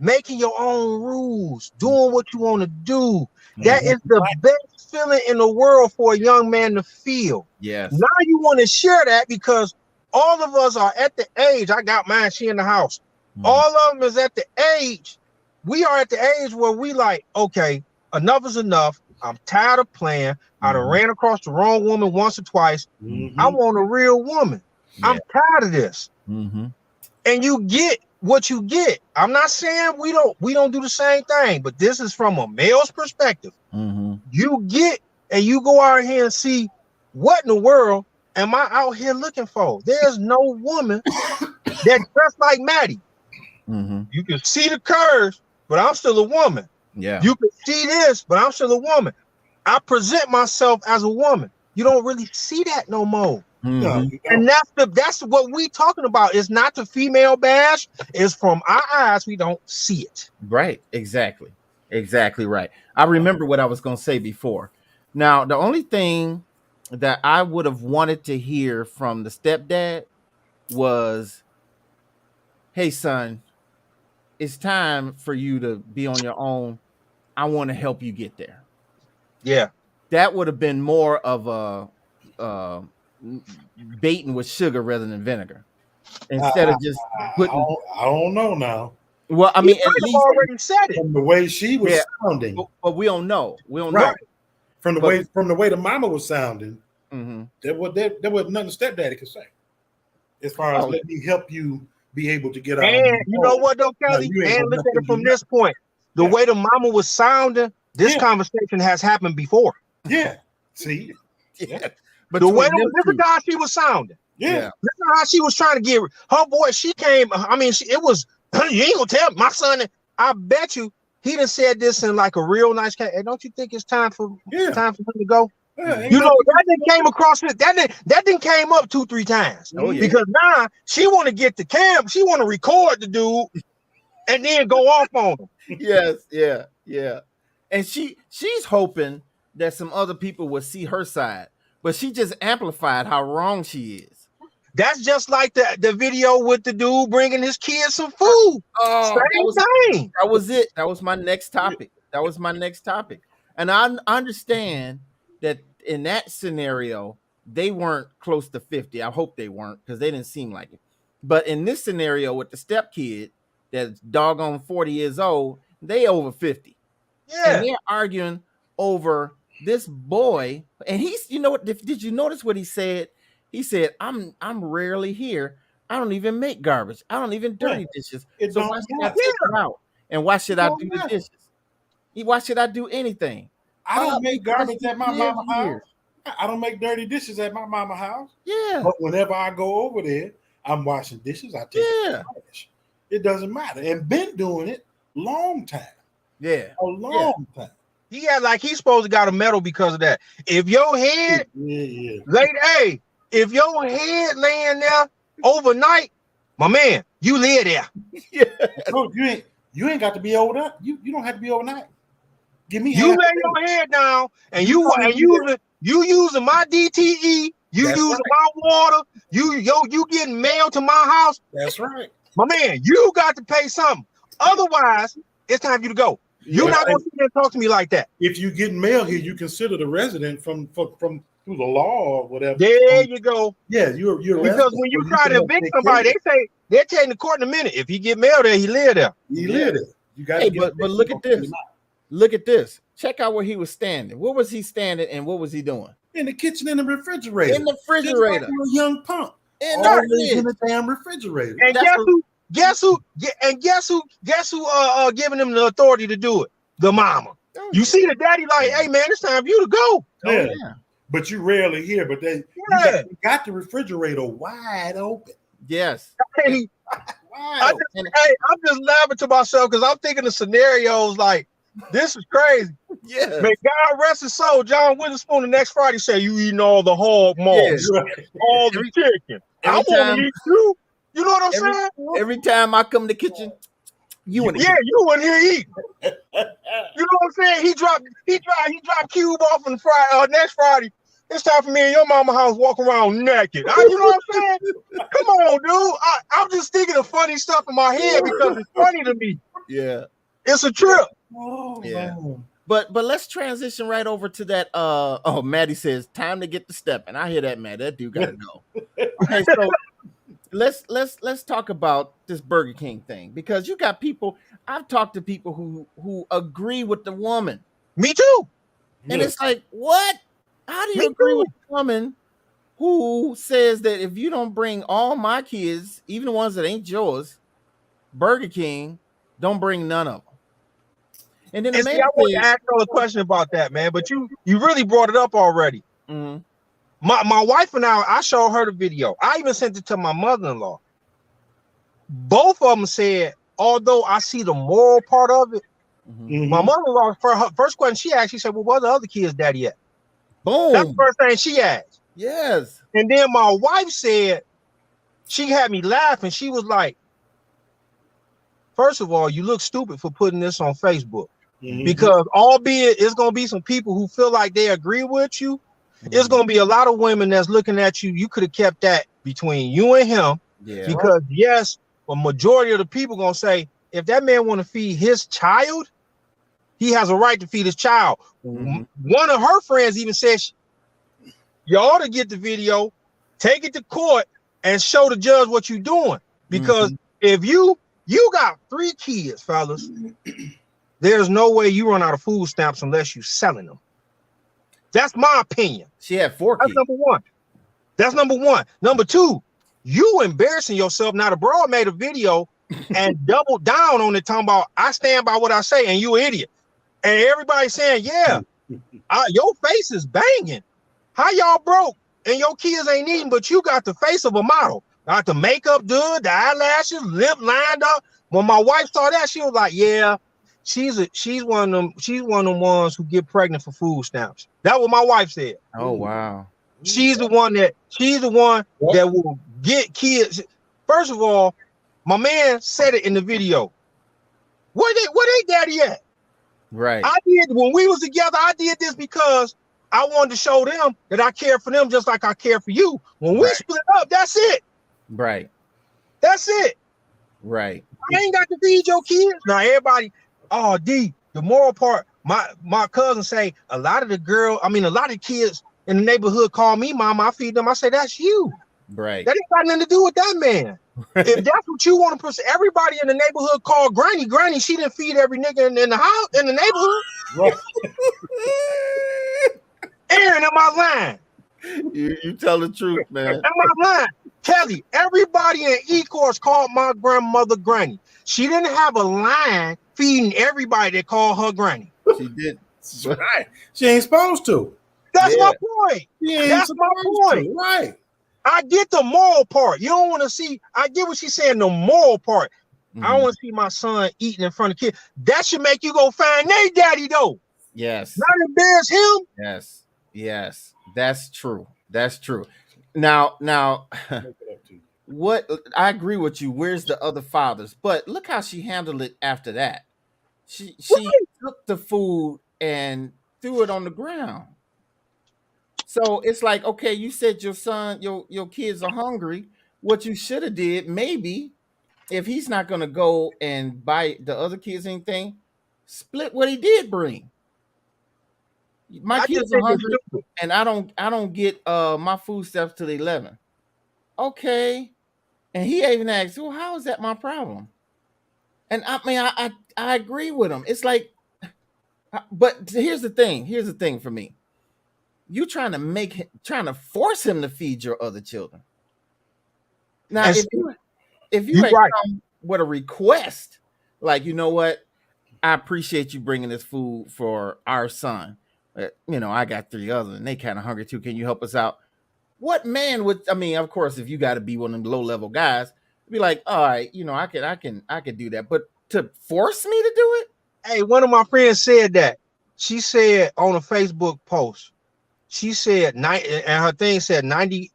making your own rules, doing what you want to do, that is the best feeling in the world for a young man to feel. Yes. Now you want to share that because all of us are at the age, I got mine, she in the house. Mm-hmm. All of them is at the age, we are at the age where we like, okay, enough is enough. I'm tired of playing. I done ran across the wrong woman once or twice. Mm-hmm. I want a real woman. Yeah. I'm tired of this. Mm-hmm. And you get what you get. I'm not saying we don't do the same thing, but this is from a male's perspective. Mm-hmm. You get and you go out here and see what in the world am I out here looking for? There's no woman that dressed like Maddie. Mm-hmm. You can see the curves, but I'm still a woman. Yeah. You can see this, but I'm still a woman. I present myself as a woman. You don't really see that no more. Mm-hmm. And that's what we talking about. It's not the female bash. It's from our eyes. We don't see it. Right. Exactly right. I remember what I was going to say before. Now, the only thing that I would have wanted to hear from the stepdad was, hey, son, it's time for you to be on your own. I want to help you get there. Yeah. That would have been more of a baiting with sugar rather than vinegar. Instead of just putting. I don't know now. Well, I mean, at least already said it from the way she was sounding. But we don't know. We don't Right. know. From the way the mama was sounding, there was nothing stepdaddy could say. As far as let me help you be able to get out. And you know what though, Kelly? And look at it from this point. The way the mama was sounding, this conversation has happened before. Yeah. See? Yeah. But the way this is how she was sounding. Yeah. Listen how she was trying to get her voice. She came. I mean, it was. You ain't gonna tell my son. I bet you he done said this in like a real nice. Hey, don't you think it's time for him to go? Yeah, you know that didn't came across it. That didn't came up 2-3 times. Oh, yeah. Because now she want to get the cam. She want to record the dude, and then go off on him. Yes. Yeah. And she's hoping that some other people will see her side, but she just amplified how wrong she is. That's just like the video with the dude bringing his kids some food. Oh, Same thing. that was it. That was my next topic. And I understand that in that scenario, they weren't close to 50. I hope they weren't, because they didn't seem like it. But in this scenario with the stepkid that's doggone 40 years old, they over 50. Yeah. And they're arguing over this boy. And he's, you know what? Did you notice what he said? He said, I'm rarely here. I don't even make garbage. I don't even dirty dishes. So why should I take it out? And why should I do the dishes? Why should I do anything? I don't make garbage at my mama's house. Here. I don't make dirty dishes at my mama's house. Yeah. But whenever I go over there, I'm washing dishes. I take it trash. It doesn't matter. And been doing it long time. Yeah. A long time. He had like he's supposed to got a medal because of that. If your head if your head laying there overnight, my man, you live there. Yeah. So you ain't got to be over there. You don't have to be overnight. Give me you lay your head down and you using my DTE, you That's using right. my water, you getting mail to my house. That's right. My man, you got to pay something. Otherwise, it's time for you to go. You're not gonna sit there and talk to me like that. If you get mail here, you consider the resident from through the law or whatever. There you go. Yeah, you're Because when you try to evict somebody, they say they're taking the court in a minute. If he get mail there, he live there. You live there. You got. Hey, but look at this. Look at this. Check out where he was standing. Where was he standing and what was he doing? In the kitchen, in the refrigerator. In the refrigerator. Just like a young punk. In Always the in the damn refrigerator. And guess who giving him the authority to do it? The mama. You see the daddy like, hey man, it's time for you to go. Yeah. But you rarely hear, but they you got the refrigerator wide open. Yes. Hey, Wow. I'm just laughing to myself because I'm thinking of scenarios like this is crazy. Yeah. May God rest his soul. John Witherspoon the next Friday said you eating all the hog maws, all the chicken. I want to eat you. You know what I'm saying? Every time I come to the kitchen, you in you in here eating. You know what I'm saying? He dropped Cube off on Friday, next Friday. It's time for me and your mama house walk around naked. You know what I'm saying? Come on, dude. I'm just thinking of funny stuff in my head because it's funny to me. Yeah. It's a trip. Oh, Yeah. man. But let's transition right over to that. Maddie says, time to get the step. And I hear that, man. That dude gotta go. Okay, so let's talk about this Burger King thing, because you got people. I've talked to people who agree with the woman. Me too. And it's like, what? How do you agree with a woman who says that if you don't bring all my kids, even the ones that ain't yours, Burger King, don't bring none of them? And then I want to ask you a question about that, man. But you really brought it up already. Mm-hmm. My wife and I showed her the video. I even sent it to my mother-in-law. Both of them said, although I see the moral part of it, my mother-in-law, for her first question she asked, she said, well, where the other kids' daddy at? Boom. That's the first thing she asked. Yes. And then my wife said, she had me laughing. She was like, first of all, you look stupid for putting this on Facebook. Because albeit it's going to be some people who feel like they agree with you, it's going to be a lot of women that's looking at you. You could have kept that between you and him. Yeah. Because yes, a majority of the people going to say, if that man want to feed his child, he has a right to feed his child. One of her friends even said, you ought to get the video, take it to court, and show the judge what you're doing. Because if you got 3 kids, fellas, there's no way you run out of food stamps unless you're selling them. That's my opinion. She had 4 kids. That's number one. Number 2, you embarrassing yourself. Now the broad made a video and doubled down on it, talking about I stand by what I say and you an idiot. And everybody saying, yeah, your face is banging. How y'all broke and your kids ain't eating, but you got the face of a model. Got the makeup done, the eyelashes, lip lined up. When my wife saw that, she was like, yeah, she's one of them ones who get pregnant for food stamps. That's what my wife said. Oh wow. She's the one that will get kids. First of all, my man said it in the video. Where they daddy at? Right. I did when we was together. I did this because I wanted to show them that I care for them just like I care for you. When we Right. split up, that's it. Right. That's it. Right. I ain't got to feed your kids. Now everybody, oh D, the moral part, my cousin say a lot of the kids in the neighborhood call me mama, I feed them. I say, that's you. Right. That ain't got nothing to do with that man. If that's what you want to pursue, everybody in the neighborhood called Granny. Granny, she didn't feed every nigga in the house, in the neighborhood. Right. Aaron, am I lying? You tell the truth, man. Am I lying? Kelly, everybody in E-Course called my grandmother Granny. She didn't have a line feeding everybody that called her Granny. She did. That's right. She ain't supposed to. That's Yeah. my point. She ain't That's my supposed point. to. Right. I get the moral part. You don't want to see. I get what she's saying. The moral part. I don't want to see my son eating in front of kids. That should make you go find their daddy though. Yes. Not embarrass him. Yes. Yes. That's true. That's true. Now, Make it up to you. what I agree with you. Where's the other fathers? But look how she handled it after that. She took the food and threw it on the ground. So it's like, okay, you said your son, your kids are hungry. What you should have did, maybe, if he's not gonna go and buy the other kids anything, split what he did bring. My I kids just are think it's hungry, stupid. and I don't get my food stuff till 11. Okay. And he even asked, well, how is that my problem? And I mean, I agree with him. It's like, but here's the thing. Here's the thing for me. You trying to force him to feed your other children. Now, And if you you're had right. come with a request, like, you know what, I appreciate you bringing this food for our son. I got 3 others and they kind of hungry too. Can you help us out? What man would? I mean, of course, if you got to be one of them low level guys, be like, all right, I could do that. But to force me to do it, Hey, one of my friends said that. She said on a Facebook post, she said, and her thing said 98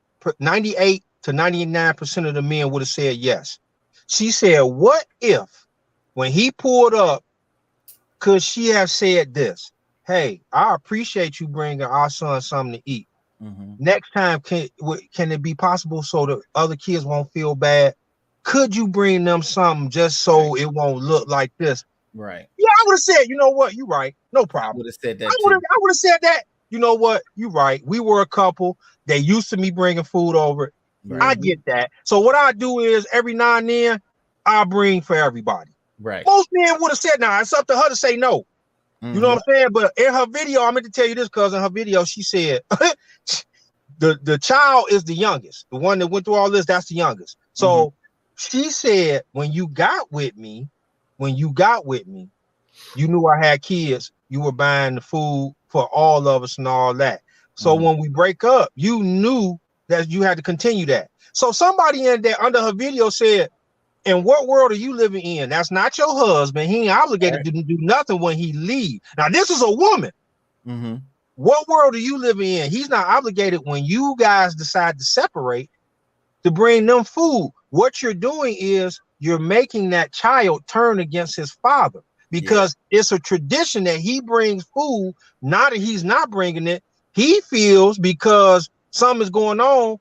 to 99% of the men would have said yes. She said, what if when he pulled up, could she have said this? Hey, I appreciate you bringing our son something to eat. Next time, can it be possible so the other kids won't feel bad? Could you bring them something just so it won't look like this? right? Yeah, I would have said, you know what, you're right. No I problem. would have said that I too. would have said that. You know what, you're right. We were a couple. They used to me bringing food over. Right. I get that. So what I do is every now and then I bring for everybody. Right. Most men would have said, nah, it's up to her to say no. You know what I'm saying? But in her video, I meant to tell you this because in her video, she said the child is the youngest. The one that went through all this, that's the youngest. So she said, when you got with me, you knew I had kids. You were buying the food for all of us and all that. So when we break up, you knew that you had to continue that. So somebody in there under her video said, in what world are you living in? That's not your husband. He ain't obligated to do nothing when he leave. Now, this is a woman. What world are you living in? He's not obligated when you guys decide to separate to bring them food. What you're doing is you're making that child turn against his father because it's a tradition that he brings food. Not that he's not bringing it. He feels because something is going on,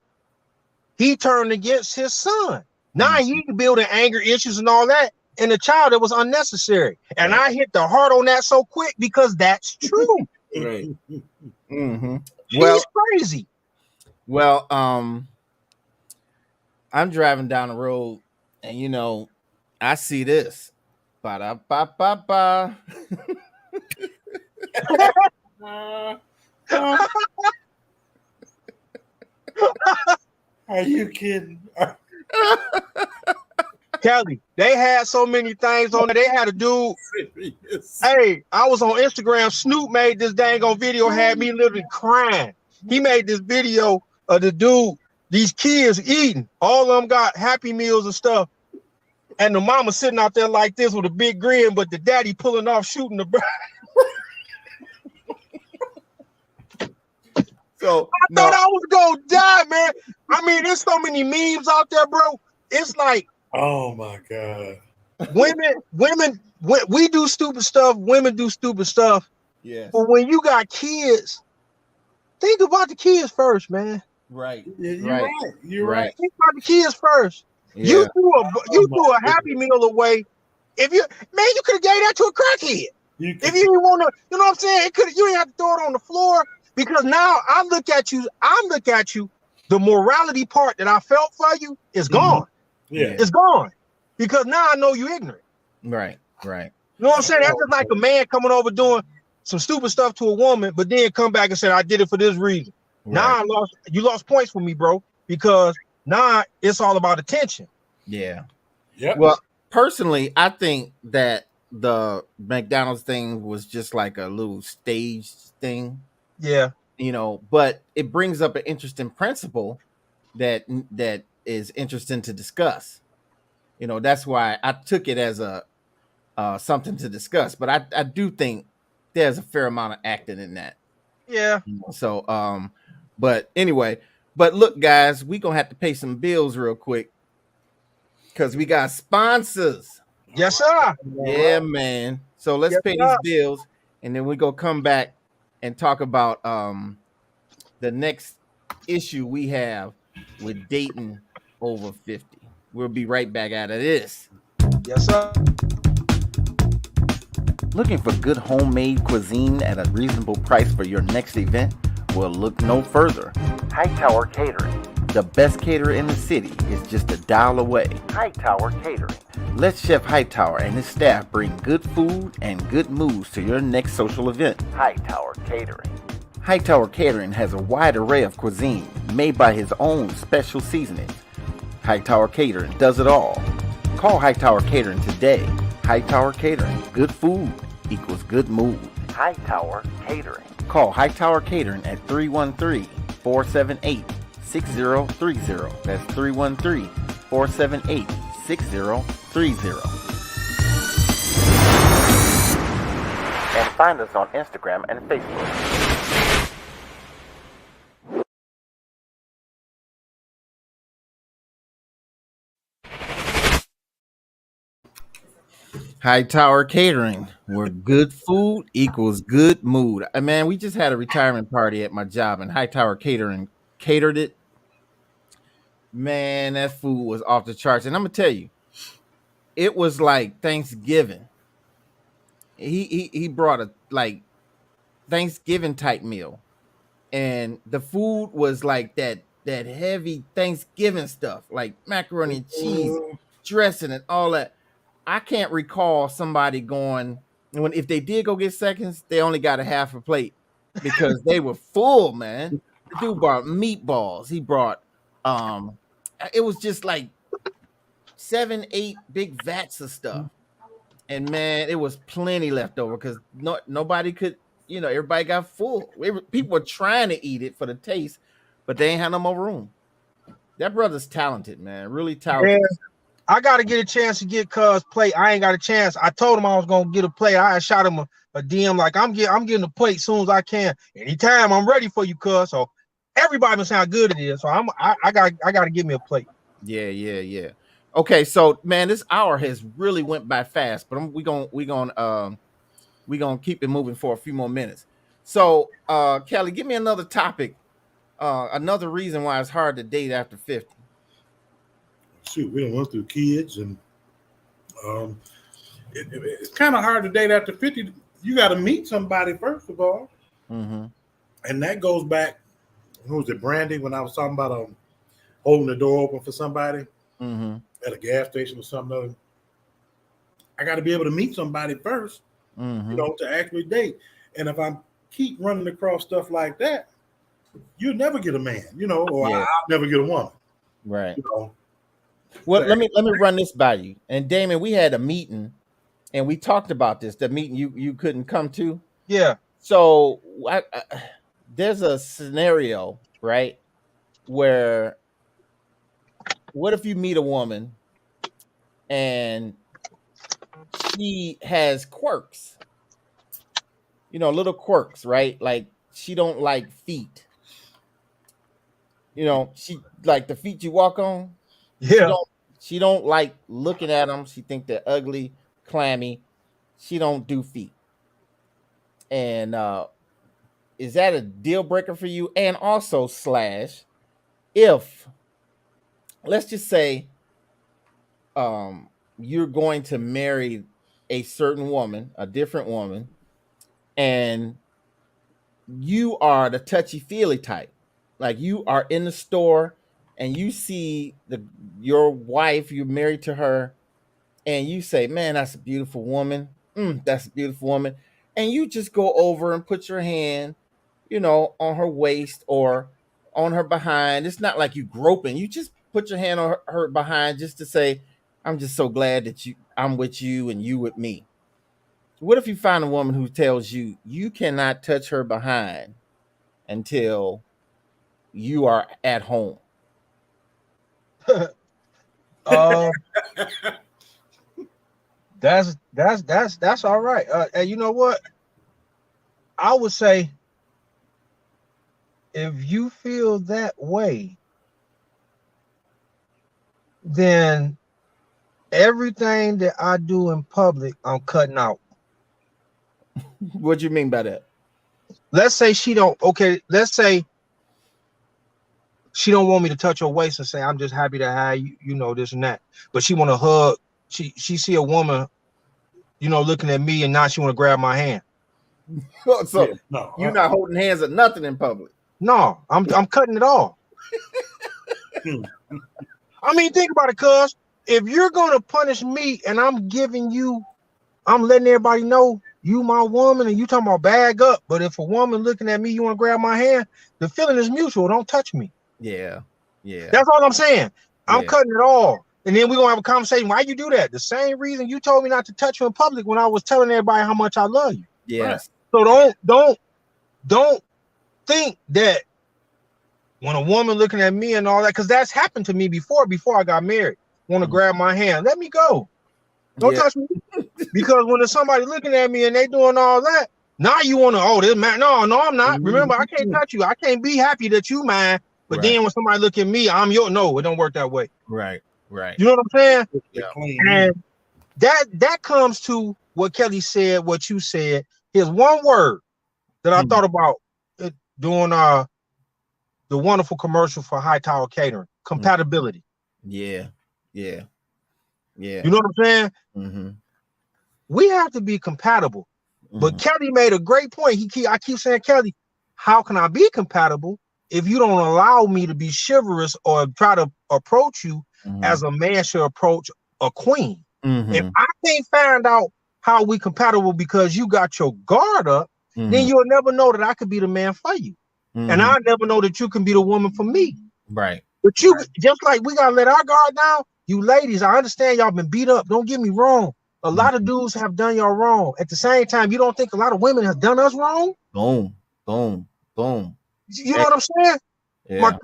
he turned against his son. Now he building anger issues and all that in a child that was unnecessary. And I hit the heart on that so quick because that's true. Right. She's crazy. Well, I'm driving down the road and I see this. Ba-da-ba-ba-ba. Are you kidding? Kelly, they had so many things on there. They had a dude. Hey, I was on Instagram. Snoop made this dang on video, had me literally crying. He made this video of the dude, these kids eating. All of them got Happy Meals and stuff. And the mama sitting out there like this with a big grin, but the daddy pulling off shooting the bird. So I thought I was gonna die, man. I mean, there's so many memes out there, bro. It's like, oh my God. Women, we do stupid stuff. Women do stupid stuff. Yes. But when you got kids, think about the kids first, man. Right. Yeah, you're Right. right. You're right. Think about the kids first. Yeah. You threw a Happy Meal away. If you you could have gave that to a crackhead. You If you didn't want to, you know what I'm saying? You didn't have to throw it on the floor because now I look at you. The morality part that I felt for you is gone. yeah. It's gone because now I know you ignorant. Right. You know what I'm saying? That's just like a man coming over doing some stupid stuff to a woman, but then come back and say, I did it for this reason. Right. Now you lost points for me, bro, because now it's all about attention. Yeah. Yep. Well, personally, I think that the McDonald's thing was just like a little staged thing, Yeah. you know, but it brings up an interesting principle that is interesting to discuss. You know, that's why I took it as a something to discuss, but I do think there's a fair amount of acting in that. Yeah. So but anyway, but look, guys, we gonna have to pay some bills real quick because we got sponsors. Yes, sir. Yeah, man. So let's Yes, pay sir. these bills, and then we go come back and talk about the next issue we have with dating over 50. We'll be right back out of this. Yes, sir. Looking for good homemade cuisine at a reasonable price for your next event? Well, look no further. Hightower Catering. The best caterer in the city is just a dial away. Hightower Catering. Let Chef Hightower and his staff bring good food and good moves to your next social event. Hightower Catering. Hightower Catering has a wide array of cuisine made by his own special seasonings. Hightower Catering does it all. Call Hightower Catering today. Hightower Catering. Good food equals good mood. Hightower Catering. Call Hightower Catering at 313-478-6030. That's 313-478-6030. And find us on Instagram and Facebook. Hightower Catering, where good food equals good mood. Man, we just had a retirement party at my job, and Hightower Catering catered it. Man, that food was off the charts. And I'm gonna tell you, it was like Thanksgiving. He brought a like Thanksgiving type meal, and the food was like that heavy Thanksgiving stuff, like macaroni and cheese, dressing, and all that. I can't recall somebody going if they did go get seconds, they only got a half a plate because they were full, man. The dude brought meatballs. He brought it was just like 7-8 big vats of stuff. And man, it was plenty left over because nobody could, everybody got full. People were trying to eat it for the taste, but they ain't had no more room. That brother's talented, man. Really talented. Yeah. I got to get a chance to get Cuz plate. I ain't got a chance. I told him I was gonna get a plate. I shot him a DM like I'm getting a plate as soon as I can. Anytime I'm ready for you, Cuz. So everybody knows how good it is. So I got to get me a plate. Yeah. Okay, so man, this hour has really went by fast, but we gonna keep it moving for a few more minutes. So Kelly, give me another topic. Another reason why it's hard to date after 50. Shoot, we done went through kids, and it's kind of hard to date after 50. You got to meet somebody first of all, and that goes back. Who was it, Brandy? When I was talking about holding the door open for somebody at a gas station or something. I got to be able to meet somebody first, to actually date. And if I keep running across stuff like that, you'll never get a man, or I'll never get a woman, right? Well, let me run this by you. And Damon, we had a meeting, and we talked about this. The meeting you couldn't come to. Yeah. So there's a scenario, right, where what if you meet a woman and she has quirks, little quirks, right? Like she don't like feet. She like the feet you walk on. Yeah. She don't like looking at them. She think they're ugly, clammy. She don't do feet. And is that a deal breaker for you? And also slash, if let's just say you're going to marry a certain woman, a different woman, and you are the touchy-feely type. Like you are in the store and you see your wife, you're married to her, and you say, man, that's a beautiful woman. That's a beautiful woman. And you just go over and put your hand, on her waist or on her behind. It's not like you groping. You just put your hand on her behind just to say, I'm just so glad that I'm with you and you with me. What if you find a woman who tells you you cannot touch her behind until you are at home? That's all right. And you know what? I would say, if you feel that way, then everything that I do in public, I'm cutting out. What do you mean by that? Let's say let's say she don't want me to touch her waist and say, I'm just happy to have you, this and that. But she want to hug. She see a woman, looking at me, and now she want to grab my hand. So you're not holding hands or nothing in public. No, I'm cutting it off. I mean, think about it, cuz if you're gonna punish me and I'm letting everybody know you my woman and you talking about bag up, but if a woman looking at me, you want to grab my hand, the feeling is mutual. Don't touch me. Yeah. That's all I'm saying. I'm cutting it off. And then we're gonna have a conversation. Why you do that? The same reason you told me not to touch you in public when I was telling everybody how much I love you. Yes. So don't think that when a woman looking at me and all that, because that's happened to me before I got married, want to grab my hand. Let me go. Don't touch me. Because when there's somebody looking at me and they doing all that, now you want to, this man. No, I'm not. Remember, I can't touch you. I can't be happy that you mine. But then when somebody look at me, I'm your. No, it don't work that way. Right. You know what I'm saying? Yeah. And that comes to what Kelly said, what you said. Here's one word that I thought about doing the wonderful commercial for High Tower Catering: compatibility. Yeah. You know what I'm saying? Mm-hmm. We have to be compatible. But Kelly made a great point. I keep saying, Kelly, how can I be compatible if you don't allow me to be chivalrous or try to approach you as a man should approach a queen? If I can't find out how we compatible because you got your guard up, then you'll never know that I could be the man for you. And I'll never know that you can be the woman for me. Right. But just like we gotta let our guard down, you ladies, I understand y'all been beat up. Don't get me wrong. A lot of dudes have done y'all wrong. At the same time, you don't think a lot of women have done us wrong? Boom. You know what I'm saying? Yeah.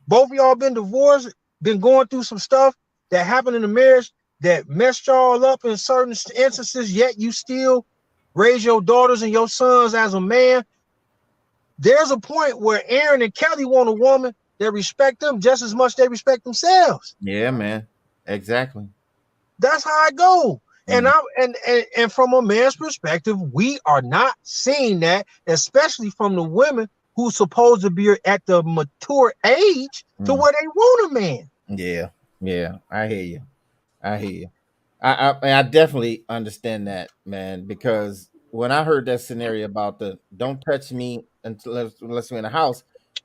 Both of y'all been divorced, been going through some stuff that happened in the marriage that messed y'all up in certain instances, yet you still raise your daughters and your sons as a man. There's a point where Aaron and Kelly want a woman that respect them just as much they respect themselves. Yeah, man. Exactly. That's how I go. And and from a man's perspective, we are not seeing that, especially from the women who's supposed to be at the mature age to where they want a man. Yeah. I hear you. I definitely understand that, man, because when I heard that scenario about the don't touch me unless we're in the house,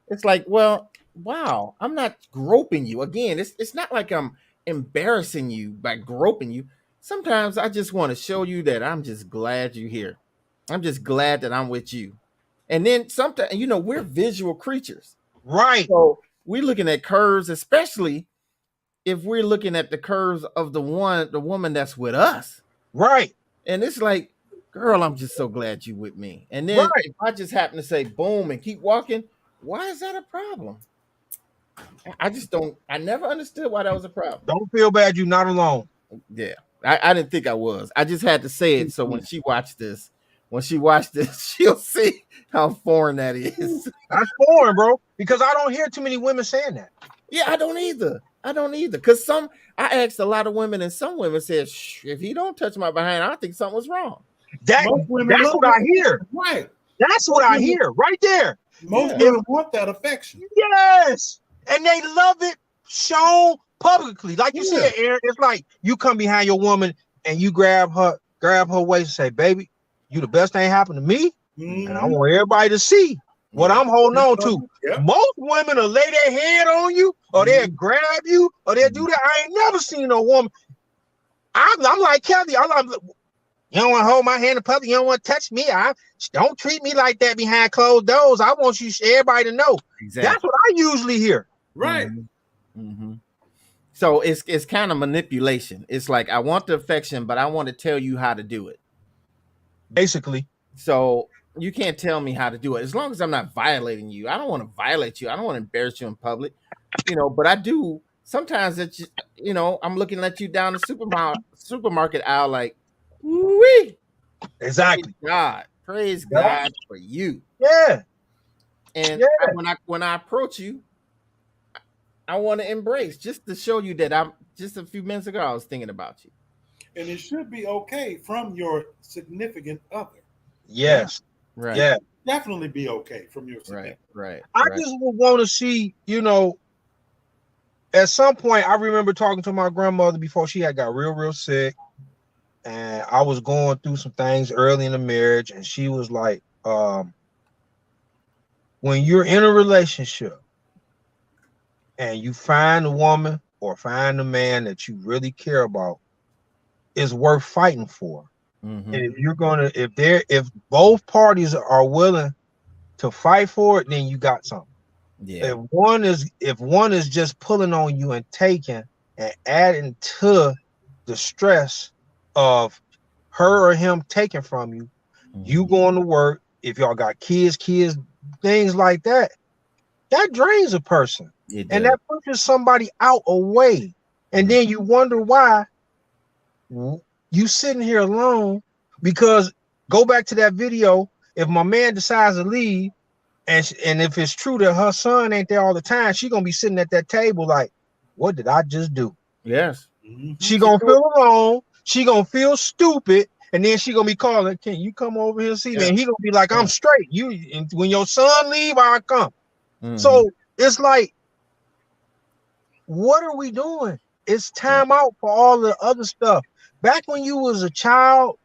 it's like, well, wow, I'm not groping you. Again, it's not like I'm embarrassing you by groping you. Sometimes I just want to show you that I'm just glad you're here. I'm just glad that I'm with you. And then sometimes, we're visual creatures. Right. So we're looking at curves, especially if we're looking at the curves of the woman that's with us. Right. And it's like, girl, I'm just so glad you with me. And then if I just happen to say boom and keep walking, why is that a problem? I never understood why that was a problem. Don't feel bad, you're not alone. Yeah. I didn't think I was. I just had to say it so when she watched this, she'll see how foreign that is. That's foreign, bro, because I don't hear too many women saying that. Yeah, I don't either. Because I asked a lot of women, and some women said, if he don't touch my behind, I think something was wrong. That's what I hear. Right. That's what I hear right there. Most Yeah. women want that affection. Yes, and they love it shown publicly. Like you Yeah. said, Aaron, it's like you come behind your woman and you grab her waist and say, "Baby, you the best thing happened to me," and I Mhm. want everybody to see what Yeah. I'm holding on to. Yep. Most women will lay their head on you, or they'll grab you, or they'll do that. I ain't never seen a woman. I'm like Kelly. I'm like, you don't want to hold my hand in public. You don't want to touch me. Don't treat me like that behind closed doors. I want you everybody to know. Exactly. That's what I usually hear. Right. Mm-hmm. So it's kind of manipulation. It's like I want the affection, but I want to tell you how to do it. Basically, So you can't tell me how to do it as long as I'm not violating you. I don't want to violate you. I don't want to embarrass you in public, but I do sometimes. It's just, I'm looking at you down the supermarket aisle like, wee. exactly. Praise Yeah. God for you. Yeah, And Yeah. when I approach you, I want to embrace, just to show you that I'm just a few minutes ago I was thinking about you. And it should be okay from your significant other. yes, Right. yeah. Definitely be okay from your significant Right. I just would want to see, at some point, I remember talking to my grandmother before she had got real sick, and I was going through some things early in the marriage, and she was like, when you're in a relationship and you find a woman or find a man that you really care about, it's worth fighting for. Mhm. And if both parties are willing to fight for it, then you got something. Yeah. If one is just pulling on you and taking and adding to the stress of her or him taking from you, you going to work, if y'all got kids, things like that, that drains a person. And that pushes somebody out away. And then you wonder why you sitting here alone. Because go back to that video, if my man decides to leave, and if it's true that her son ain't there all the time, she gonna be sitting at that table like, what did I just do? Yes. Mhm. She gonna feel alone, she gonna feel stupid, and then she gonna be calling, can you come over here and see me? And he gonna be like, I'm straight. And when your son leave, I come. Mhm. So it's like, what are we doing? It's time out for all the other stuff. Back when you was a child,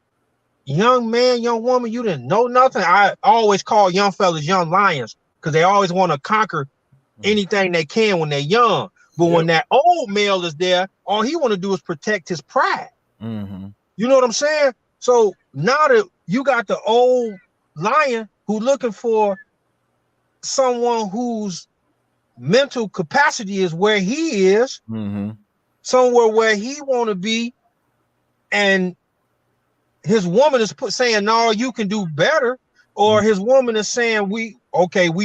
young man, young woman, you didn't know nothing. I always call young fellas young lions because they always want to conquer anything they can when they're young. But when that old male is there, all he want to do is protect his pride. Mm-hmm. You know what I'm saying? So now that you got the old lion who looking for someone whose mental capacity is where he is, Mm-hmm. somewhere where he want to be, and his woman is saying, no, you can do better, or his woman is saying, we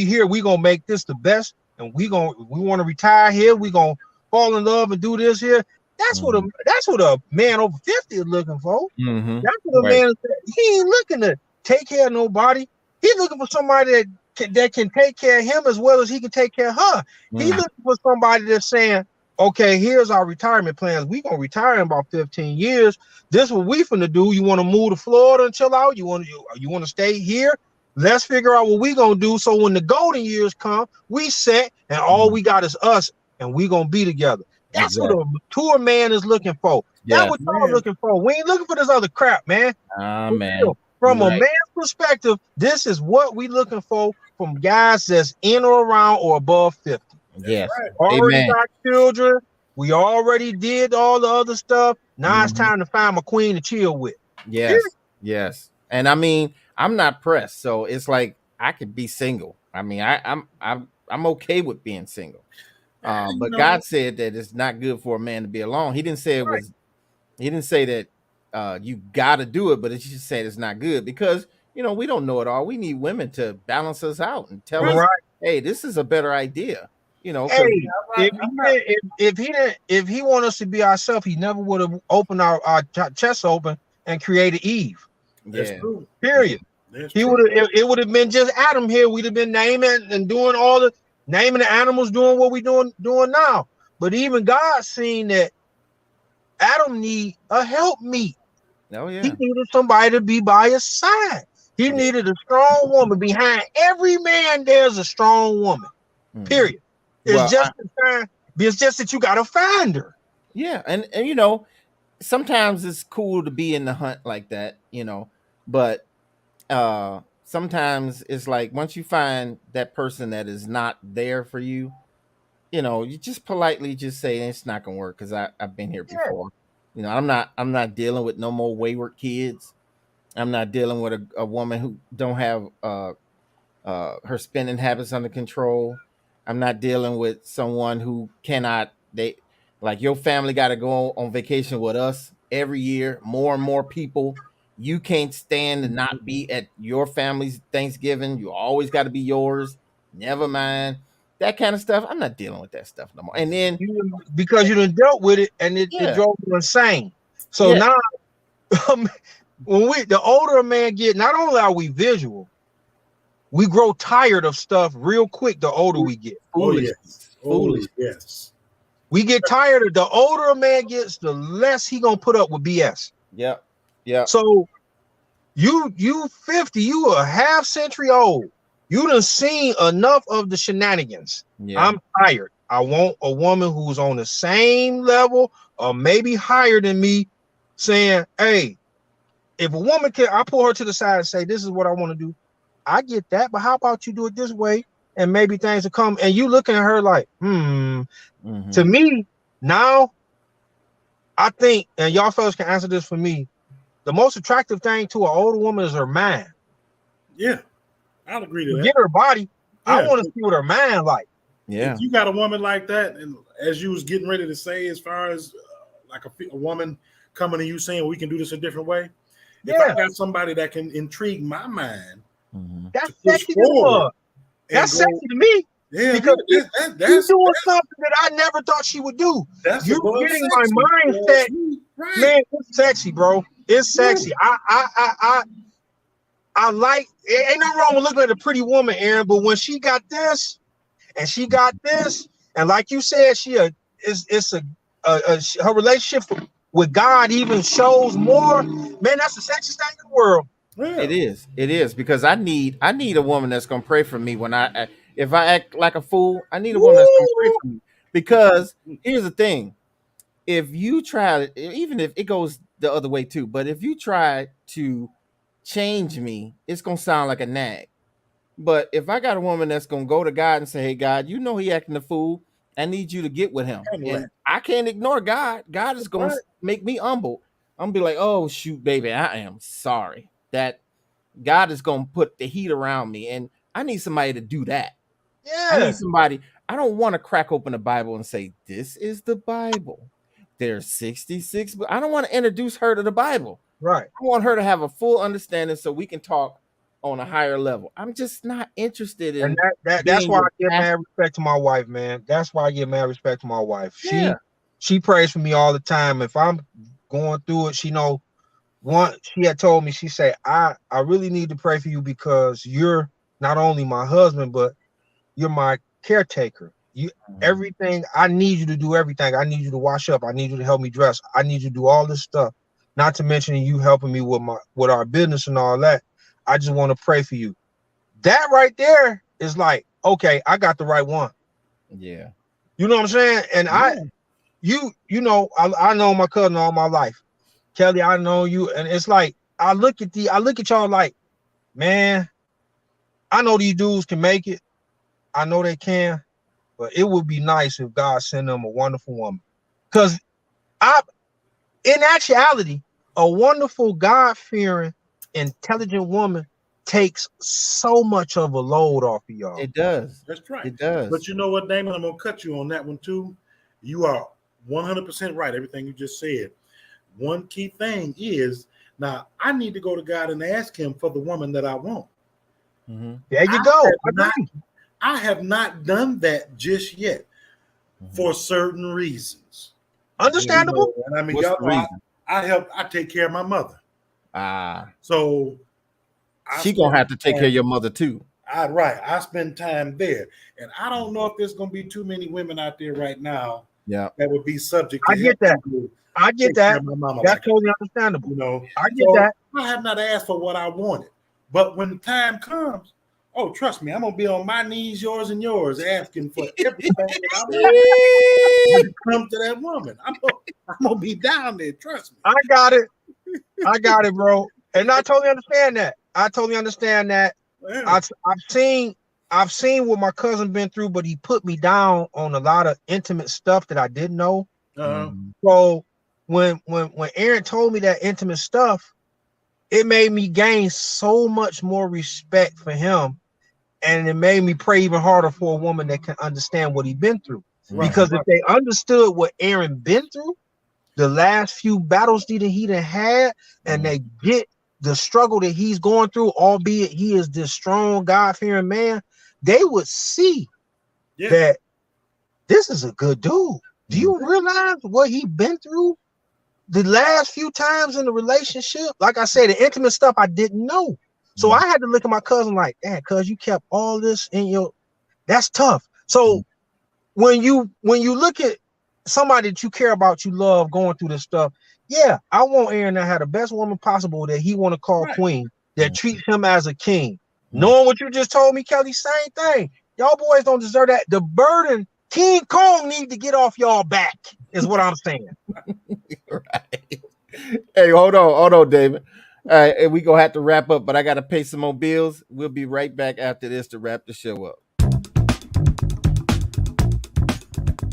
here, we gonna make this the best, and we want to retire here, we gonna fall in love and do this here. That's what a man over 50 is looking for. Mm-hmm. That's what a man is. He ain't looking to take care of nobody. He's looking for somebody that can take care of him as well as he can take care of her. He's looking for somebody that's saying, okay, here's our retirement plans. We gonna retire in about 15 years. This is what we finna do. You want to move to Florida and chill out? You want to stay here? Let's figure out what we gonna do. So when the golden years come, we set, and all we got is us, and we gonna be together. That's what a mature man is looking for. That's what y'all looking for. We ain't looking for this other crap, man. Man. From a man's perspective, this is what we looking for from guys that's in or around or above 50. Yes. Already got children. We already did all the other stuff. Now it's time to find my queen to chill with. Yes. Yes. And I mean, I'm not pressed, so it's like I could be single. I mean, I'm okay with being single. But God said that it's not good for a man to be alone. He didn't say it was. He didn't say that you got to do it, but it just said it's not good because we don't know it all. We need women to balance us out and tell us, hey, this is a better idea. Hey, if he want us to be ourselves, he never would have opened our chest open and created Eve. That's true. Period. He would have. It would have been just Adam here. We'd have been naming and doing all the naming the animals, doing what we doing now. But even God seen that Adam need a helpmeet. Oh yeah. He needed somebody to be by his side. He needed a strong woman. Behind every man, there's a strong woman. Period. It's Well, it's just that you gotta find her. Yeah, and you know, sometimes it's cool to be in the hunt like that, you know, but sometimes it's like once you find that person that is not there for you, you know, you just politely just say it's not gonna work because I've been here before. You know, I'm not dealing with no more wayward kids. I'm not dealing with a woman who don't have her spending habits under control. I'm not dealing with someone who cannot like your family got to go on vacation with us every year, more and more people. You can't stand to not be at your family's Thanksgiving. You always got to be yours. Never mind that kind of stuff. I'm not dealing with that stuff no more. And then because you done dealt with it and it drove you insane. So now when the older a man get, not only are we visual, we grow tired of stuff real quick the older we get. Foolish. Yes. We get tired of the older a man gets, the less he gonna put up with BS. Yep. Yeah. So you 50, you a half century old. You done seen enough of the shenanigans. Yeah. I'm tired. I want a woman who's on the same level or maybe higher than me, saying, hey, if a woman can, I pull her to the side and say, this is what I want to do. I get that, but how about you do it this way? And maybe things will come. And you looking at her like, To me, now, I think, and y'all fellas can answer this for me, the most attractive thing to an older woman is her mind. Yeah, I'll agree to that. Get her body. Yeah. I want to see what her mind like. Yeah. If you got a woman like that, and as you was getting ready to say, as far as like a woman coming to you saying, well, we can do this a different way. If I got somebody that can intrigue my mind, that's sexy to her. That's sexy to me. Yeah, because that's doing something that I never thought she would do. You're getting my mindset, right. Man. It's sexy, bro. It's sexy. I like. Ain't nothing wrong with looking at a pretty woman, Aaron. But when she got this, and she got this, and like you said, her relationship with God even shows more. Man, that's the sexiest thing in the world. Yeah. It is because I need a woman that's gonna pray for me when if I act like a fool. I need a woman that's gonna pray for me, because here's the thing: if you try, even if it goes the other way too, but if you try to change me, it's gonna sound like a nag. But if I got a woman that's gonna go to God and say, "Hey, God, you know he acting a fool. I need you to get with him," and I can't ignore God. God is gonna make me humble. I'm gonna be like, "Oh shoot, baby, I am sorry." That God is going to put the heat around me, and I need somebody to do that. Yeah. I need somebody. I don't want to crack open the Bible and say, this is the Bible. There's 66, but I don't want to introduce her to the Bible. Right. I want her to have a full understanding so we can talk on a higher level. I'm just not interested in. And that's why I give mad respect to my wife, man. That's why I give mad respect to my wife. Yeah. She prays for me all the time. If I'm going through it, she know. She had told me, she said, I really need to pray for you because you're not only my husband, but you're my caretaker. Everything, I need you to do everything. I need you to wash up. I need you to help me dress. I need you to do all this stuff. Not to mention you helping me with our business and all that. I just want to pray for you. That right there is like, okay, I got the right one. Yeah. You know what I'm saying? And you know, I know my cousin all my life. Kelly, I know you, and it's like I look at y'all like, man, I know these dudes can make it. I know they can, but it would be nice if God sent them a wonderful woman. Because in actuality, a wonderful, God-fearing, intelligent woman takes so much of a load off of y'all. It does. That's right. It does. But you know what, Damon? I'm gonna cut you on that one too. You are 100% right. Everything you just said. One key thing is, now I need to go to God and ask him for the woman that I want. There you go. I have not done that just yet for certain reasons. Understandable. You know, and I mean, y'all, I take care of my mother. So she gonna have to take care of your mother too. I spend time there. And I don't know if there's gonna be too many women out there right now that would be subject to I get that. That's totally understandable. You know, I get that. I have not asked for what I wanted. But when the time comes, oh, trust me, I'm gonna be on my knees, yours and yours, asking for everything that I want when it comes to that woman. I'm gonna be down there. Trust me. I got it, bro. And I totally understand that. Yeah. I've seen what my cousin been through, but he put me down on a lot of intimate stuff that I didn't know. So when Aaron told me that intimate stuff, it made me gain so much more respect for him, and it made me pray even harder for a woman that can understand what he's been through. Because if they understood what Aaron been through, the last few battles that he done had, and they get the struggle that he's going through, albeit he is this strong, God-fearing man, they would see that this is a good dude. Do you realize what he been through the last few times in the relationship? Like I said, the intimate stuff I didn't know. So I had to look at my cousin like, "Dad, cuz you kept all this in your, that's tough." So when you look at somebody that you care about, you love going through this stuff, yeah, I want Aaron to have the best woman possible that he want to call queen, that treats him as a king. Knowing what you just told me, Kelly, same thing. Y'all boys don't deserve that. The burden King Kong need to get off y'all back, is what I'm saying. Right. Hey, hold on, David. All right, we gonna have to wrap up, but I gotta pay some more bills. We'll be right back after this to wrap the show up.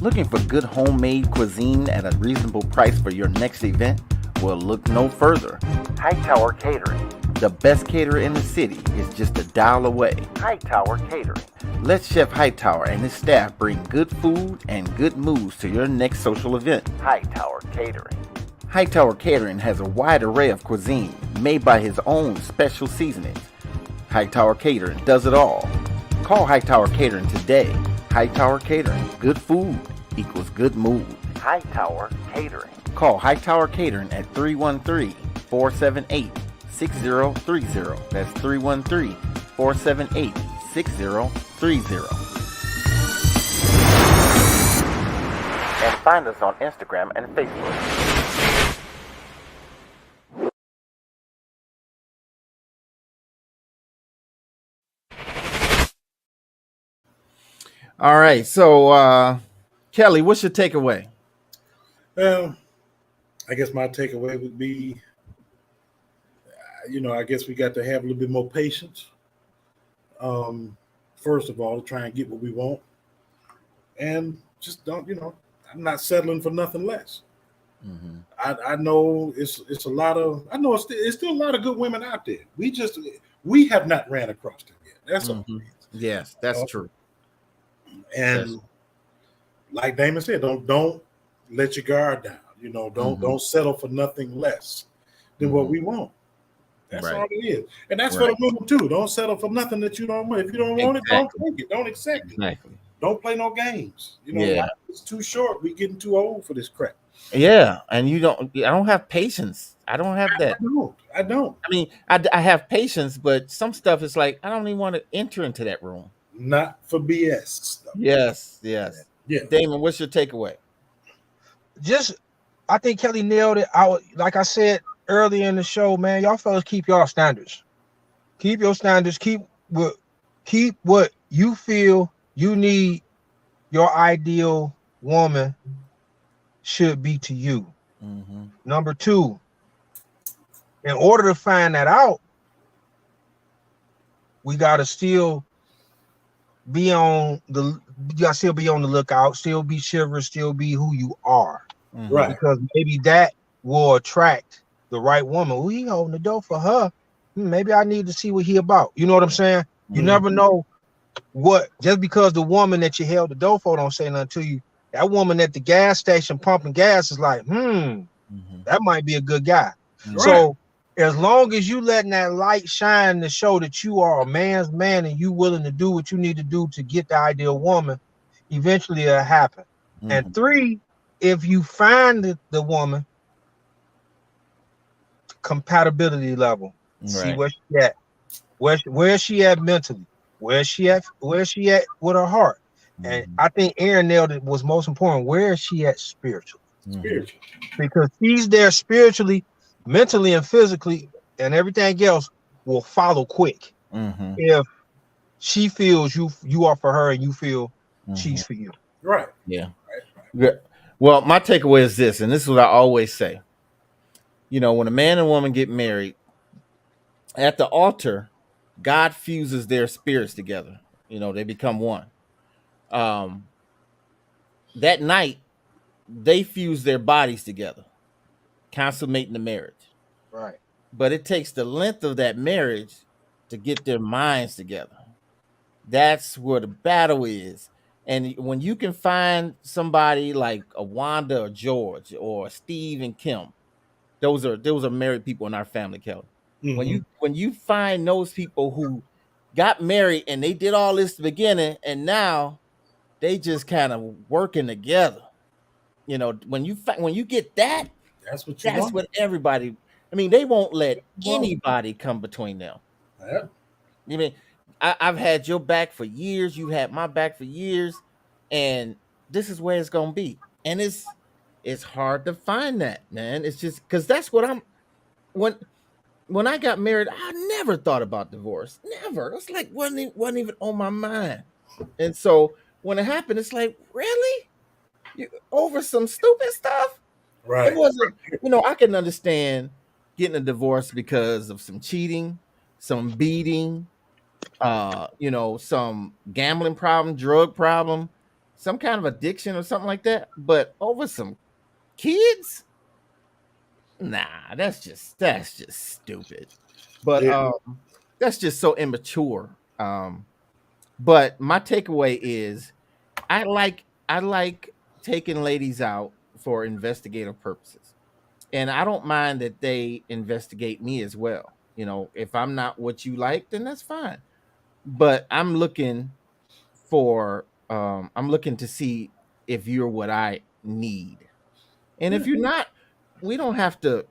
Looking for good homemade cuisine at a reasonable price for your next event? Well, look no further. Hightower Catering. The best caterer in the city is just a dial away. Hightower Catering. Let Chef Hightower and his staff bring good food and good moves to your next social event. Hightower Catering. Hightower Catering has a wide array of cuisine made by his own special seasonings. Hightower Catering does it all. Call Hightower Catering today. Hightower Catering. Good food equals good mood. Hightower Catering. Call Hightower Catering at 313-478-6030. That's 313-478-6030. And find us on Instagram and Facebook. All right, so Kelly, what's your takeaway? Well, I guess my takeaway would be, I guess we got to have a little bit more patience. First of all, to try and get what we want, and just don't, I'm not settling for nothing less. Mm-hmm. I know it's a lot of, I know it's still a lot of good women out there. We have not ran across them yet. That's all. Yes, that's true. And like Damon said, don't let your guard down. Don't settle for nothing less than what we want. That's all it is. And that's for the women too. Don't settle for nothing that you don't want. If you don't want it, don't take it. Don't accept it. Don't play no games. It's too short. We're getting too old for this crap. Yeah, and I don't have patience. I don't have that. I don't. I mean, I have patience, but some stuff is like I don't even want to enter into that room. Not for BS stuff. Yes. Yeah. Damon, what's your takeaway? I think Kelly nailed it. Like I said earlier in the show, man, y'all fellas keep y'all standards. Keep your standards. Keep what you feel you need your ideal woman should be to you. Mm-hmm. Number two, in order to find that out, we gotta still be on the lookout, still be chivalrous, still be who you are. Right. Because maybe that will attract the right woman. He holding the door for her. Maybe I need to see what he about. You know what I'm saying? You never know what, just because the woman that you held the door for don't say nothing to you, that woman at the gas station pumping gas is like, that might be a good guy. Right. So as long as you letting that light shine to show that you are a man's man and you willing to do what you need to do to get the ideal woman, eventually it'll happen. And three, if you find the woman, compatibility level, see where she at, where she at mentally, where she at with her heart. And I think Aaron nailed it. Was most important. Where is she at spiritually? Because she's there spiritually, mentally, and physically, and everything else. will follow quick Mm-hmm. if she feels you are for her and you feel Mhm. she's for you. Right. Yeah. Well, my takeaway is this, and this is what I always say. You know, when a man and woman get married, at the altar, God fuses their spirits together. You know, they become one. That night, they fuse their bodies together, consummating the marriage. Right. But it takes the length of that marriage to get their minds together. That's where the battle is. And when you can find somebody like a Wanda or George or Steve and Kim, those are married people in our family, Kelly. Mhm. When you find those people who got married and they did all this at the beginning and now they just kind of working together. You know, when you get that, That's what you that's want. what everybody. I mean, they won't let Well- anybody come between them. Yeah. You mean I've had your back for years, you had my back for years, and this is where it's gonna be. And it's hard to find that, man. It's just because that's what I'm when I got married, I never thought about divorce. Never. It's like wasn't even on my mind. And so when it happened, it's like, really? You over some stupid stuff? Right. It wasn't, I can understand getting a divorce because of some cheating, some beating, some gambling problem, drug problem, some kind of addiction or something like that. But over some kids, nah, that's just stupid. But Yeah. that's just so immature. But my takeaway is I like taking ladies out for investigative purposes. And I don't mind that they investigate me as well. You know, if I'm not what you like, then that's fine. But I'm looking to see if you're what I need. And if you're not, we don't have to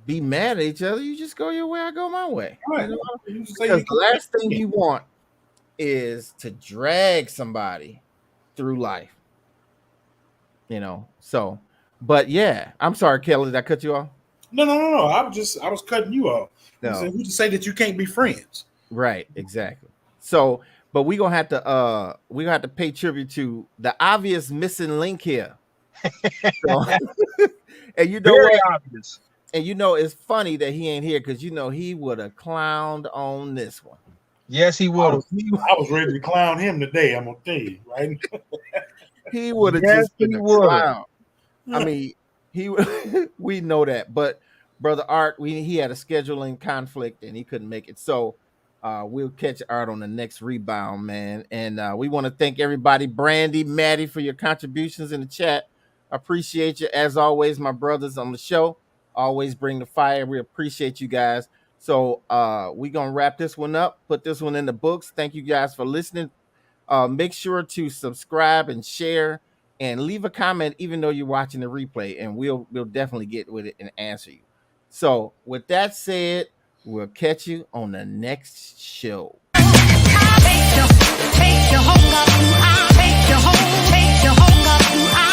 be mad at each other. You just go your way, I go my way. Right. You know? You say Because you the last thing you want is to drag somebody through life. So, but yeah, I'm sorry, Kelly, did I cut you off? No. I was cutting you off. No. Who's to say that you can't be friends? Right, exactly. So, but we're gonna have to pay tribute to the obvious missing link here. So, and Very obvious. And it's funny that he ain't here because he would have clowned on this one. Yes, he would have. I was ready to clown him today. I'm gonna tell you, right? He would have Yes, just been he a would've. clown. I mean, we know that, but Brother Art, he had a scheduling conflict and he couldn't make it. So we'll catch Art on the next rebound, man. And we want to thank everybody, Brandy, Maddie, for your contributions in the chat. I appreciate you as always, my brothers on the show. Always bring the fire. We appreciate you guys. So we're gonna wrap this one up, put this one in the books. Thank you guys for listening. Make sure to subscribe and share and leave a comment, even though you're watching the replay, and we'll definitely get with it and answer you. So with that said, we'll catch you on the next show. Take your home up, take your home up.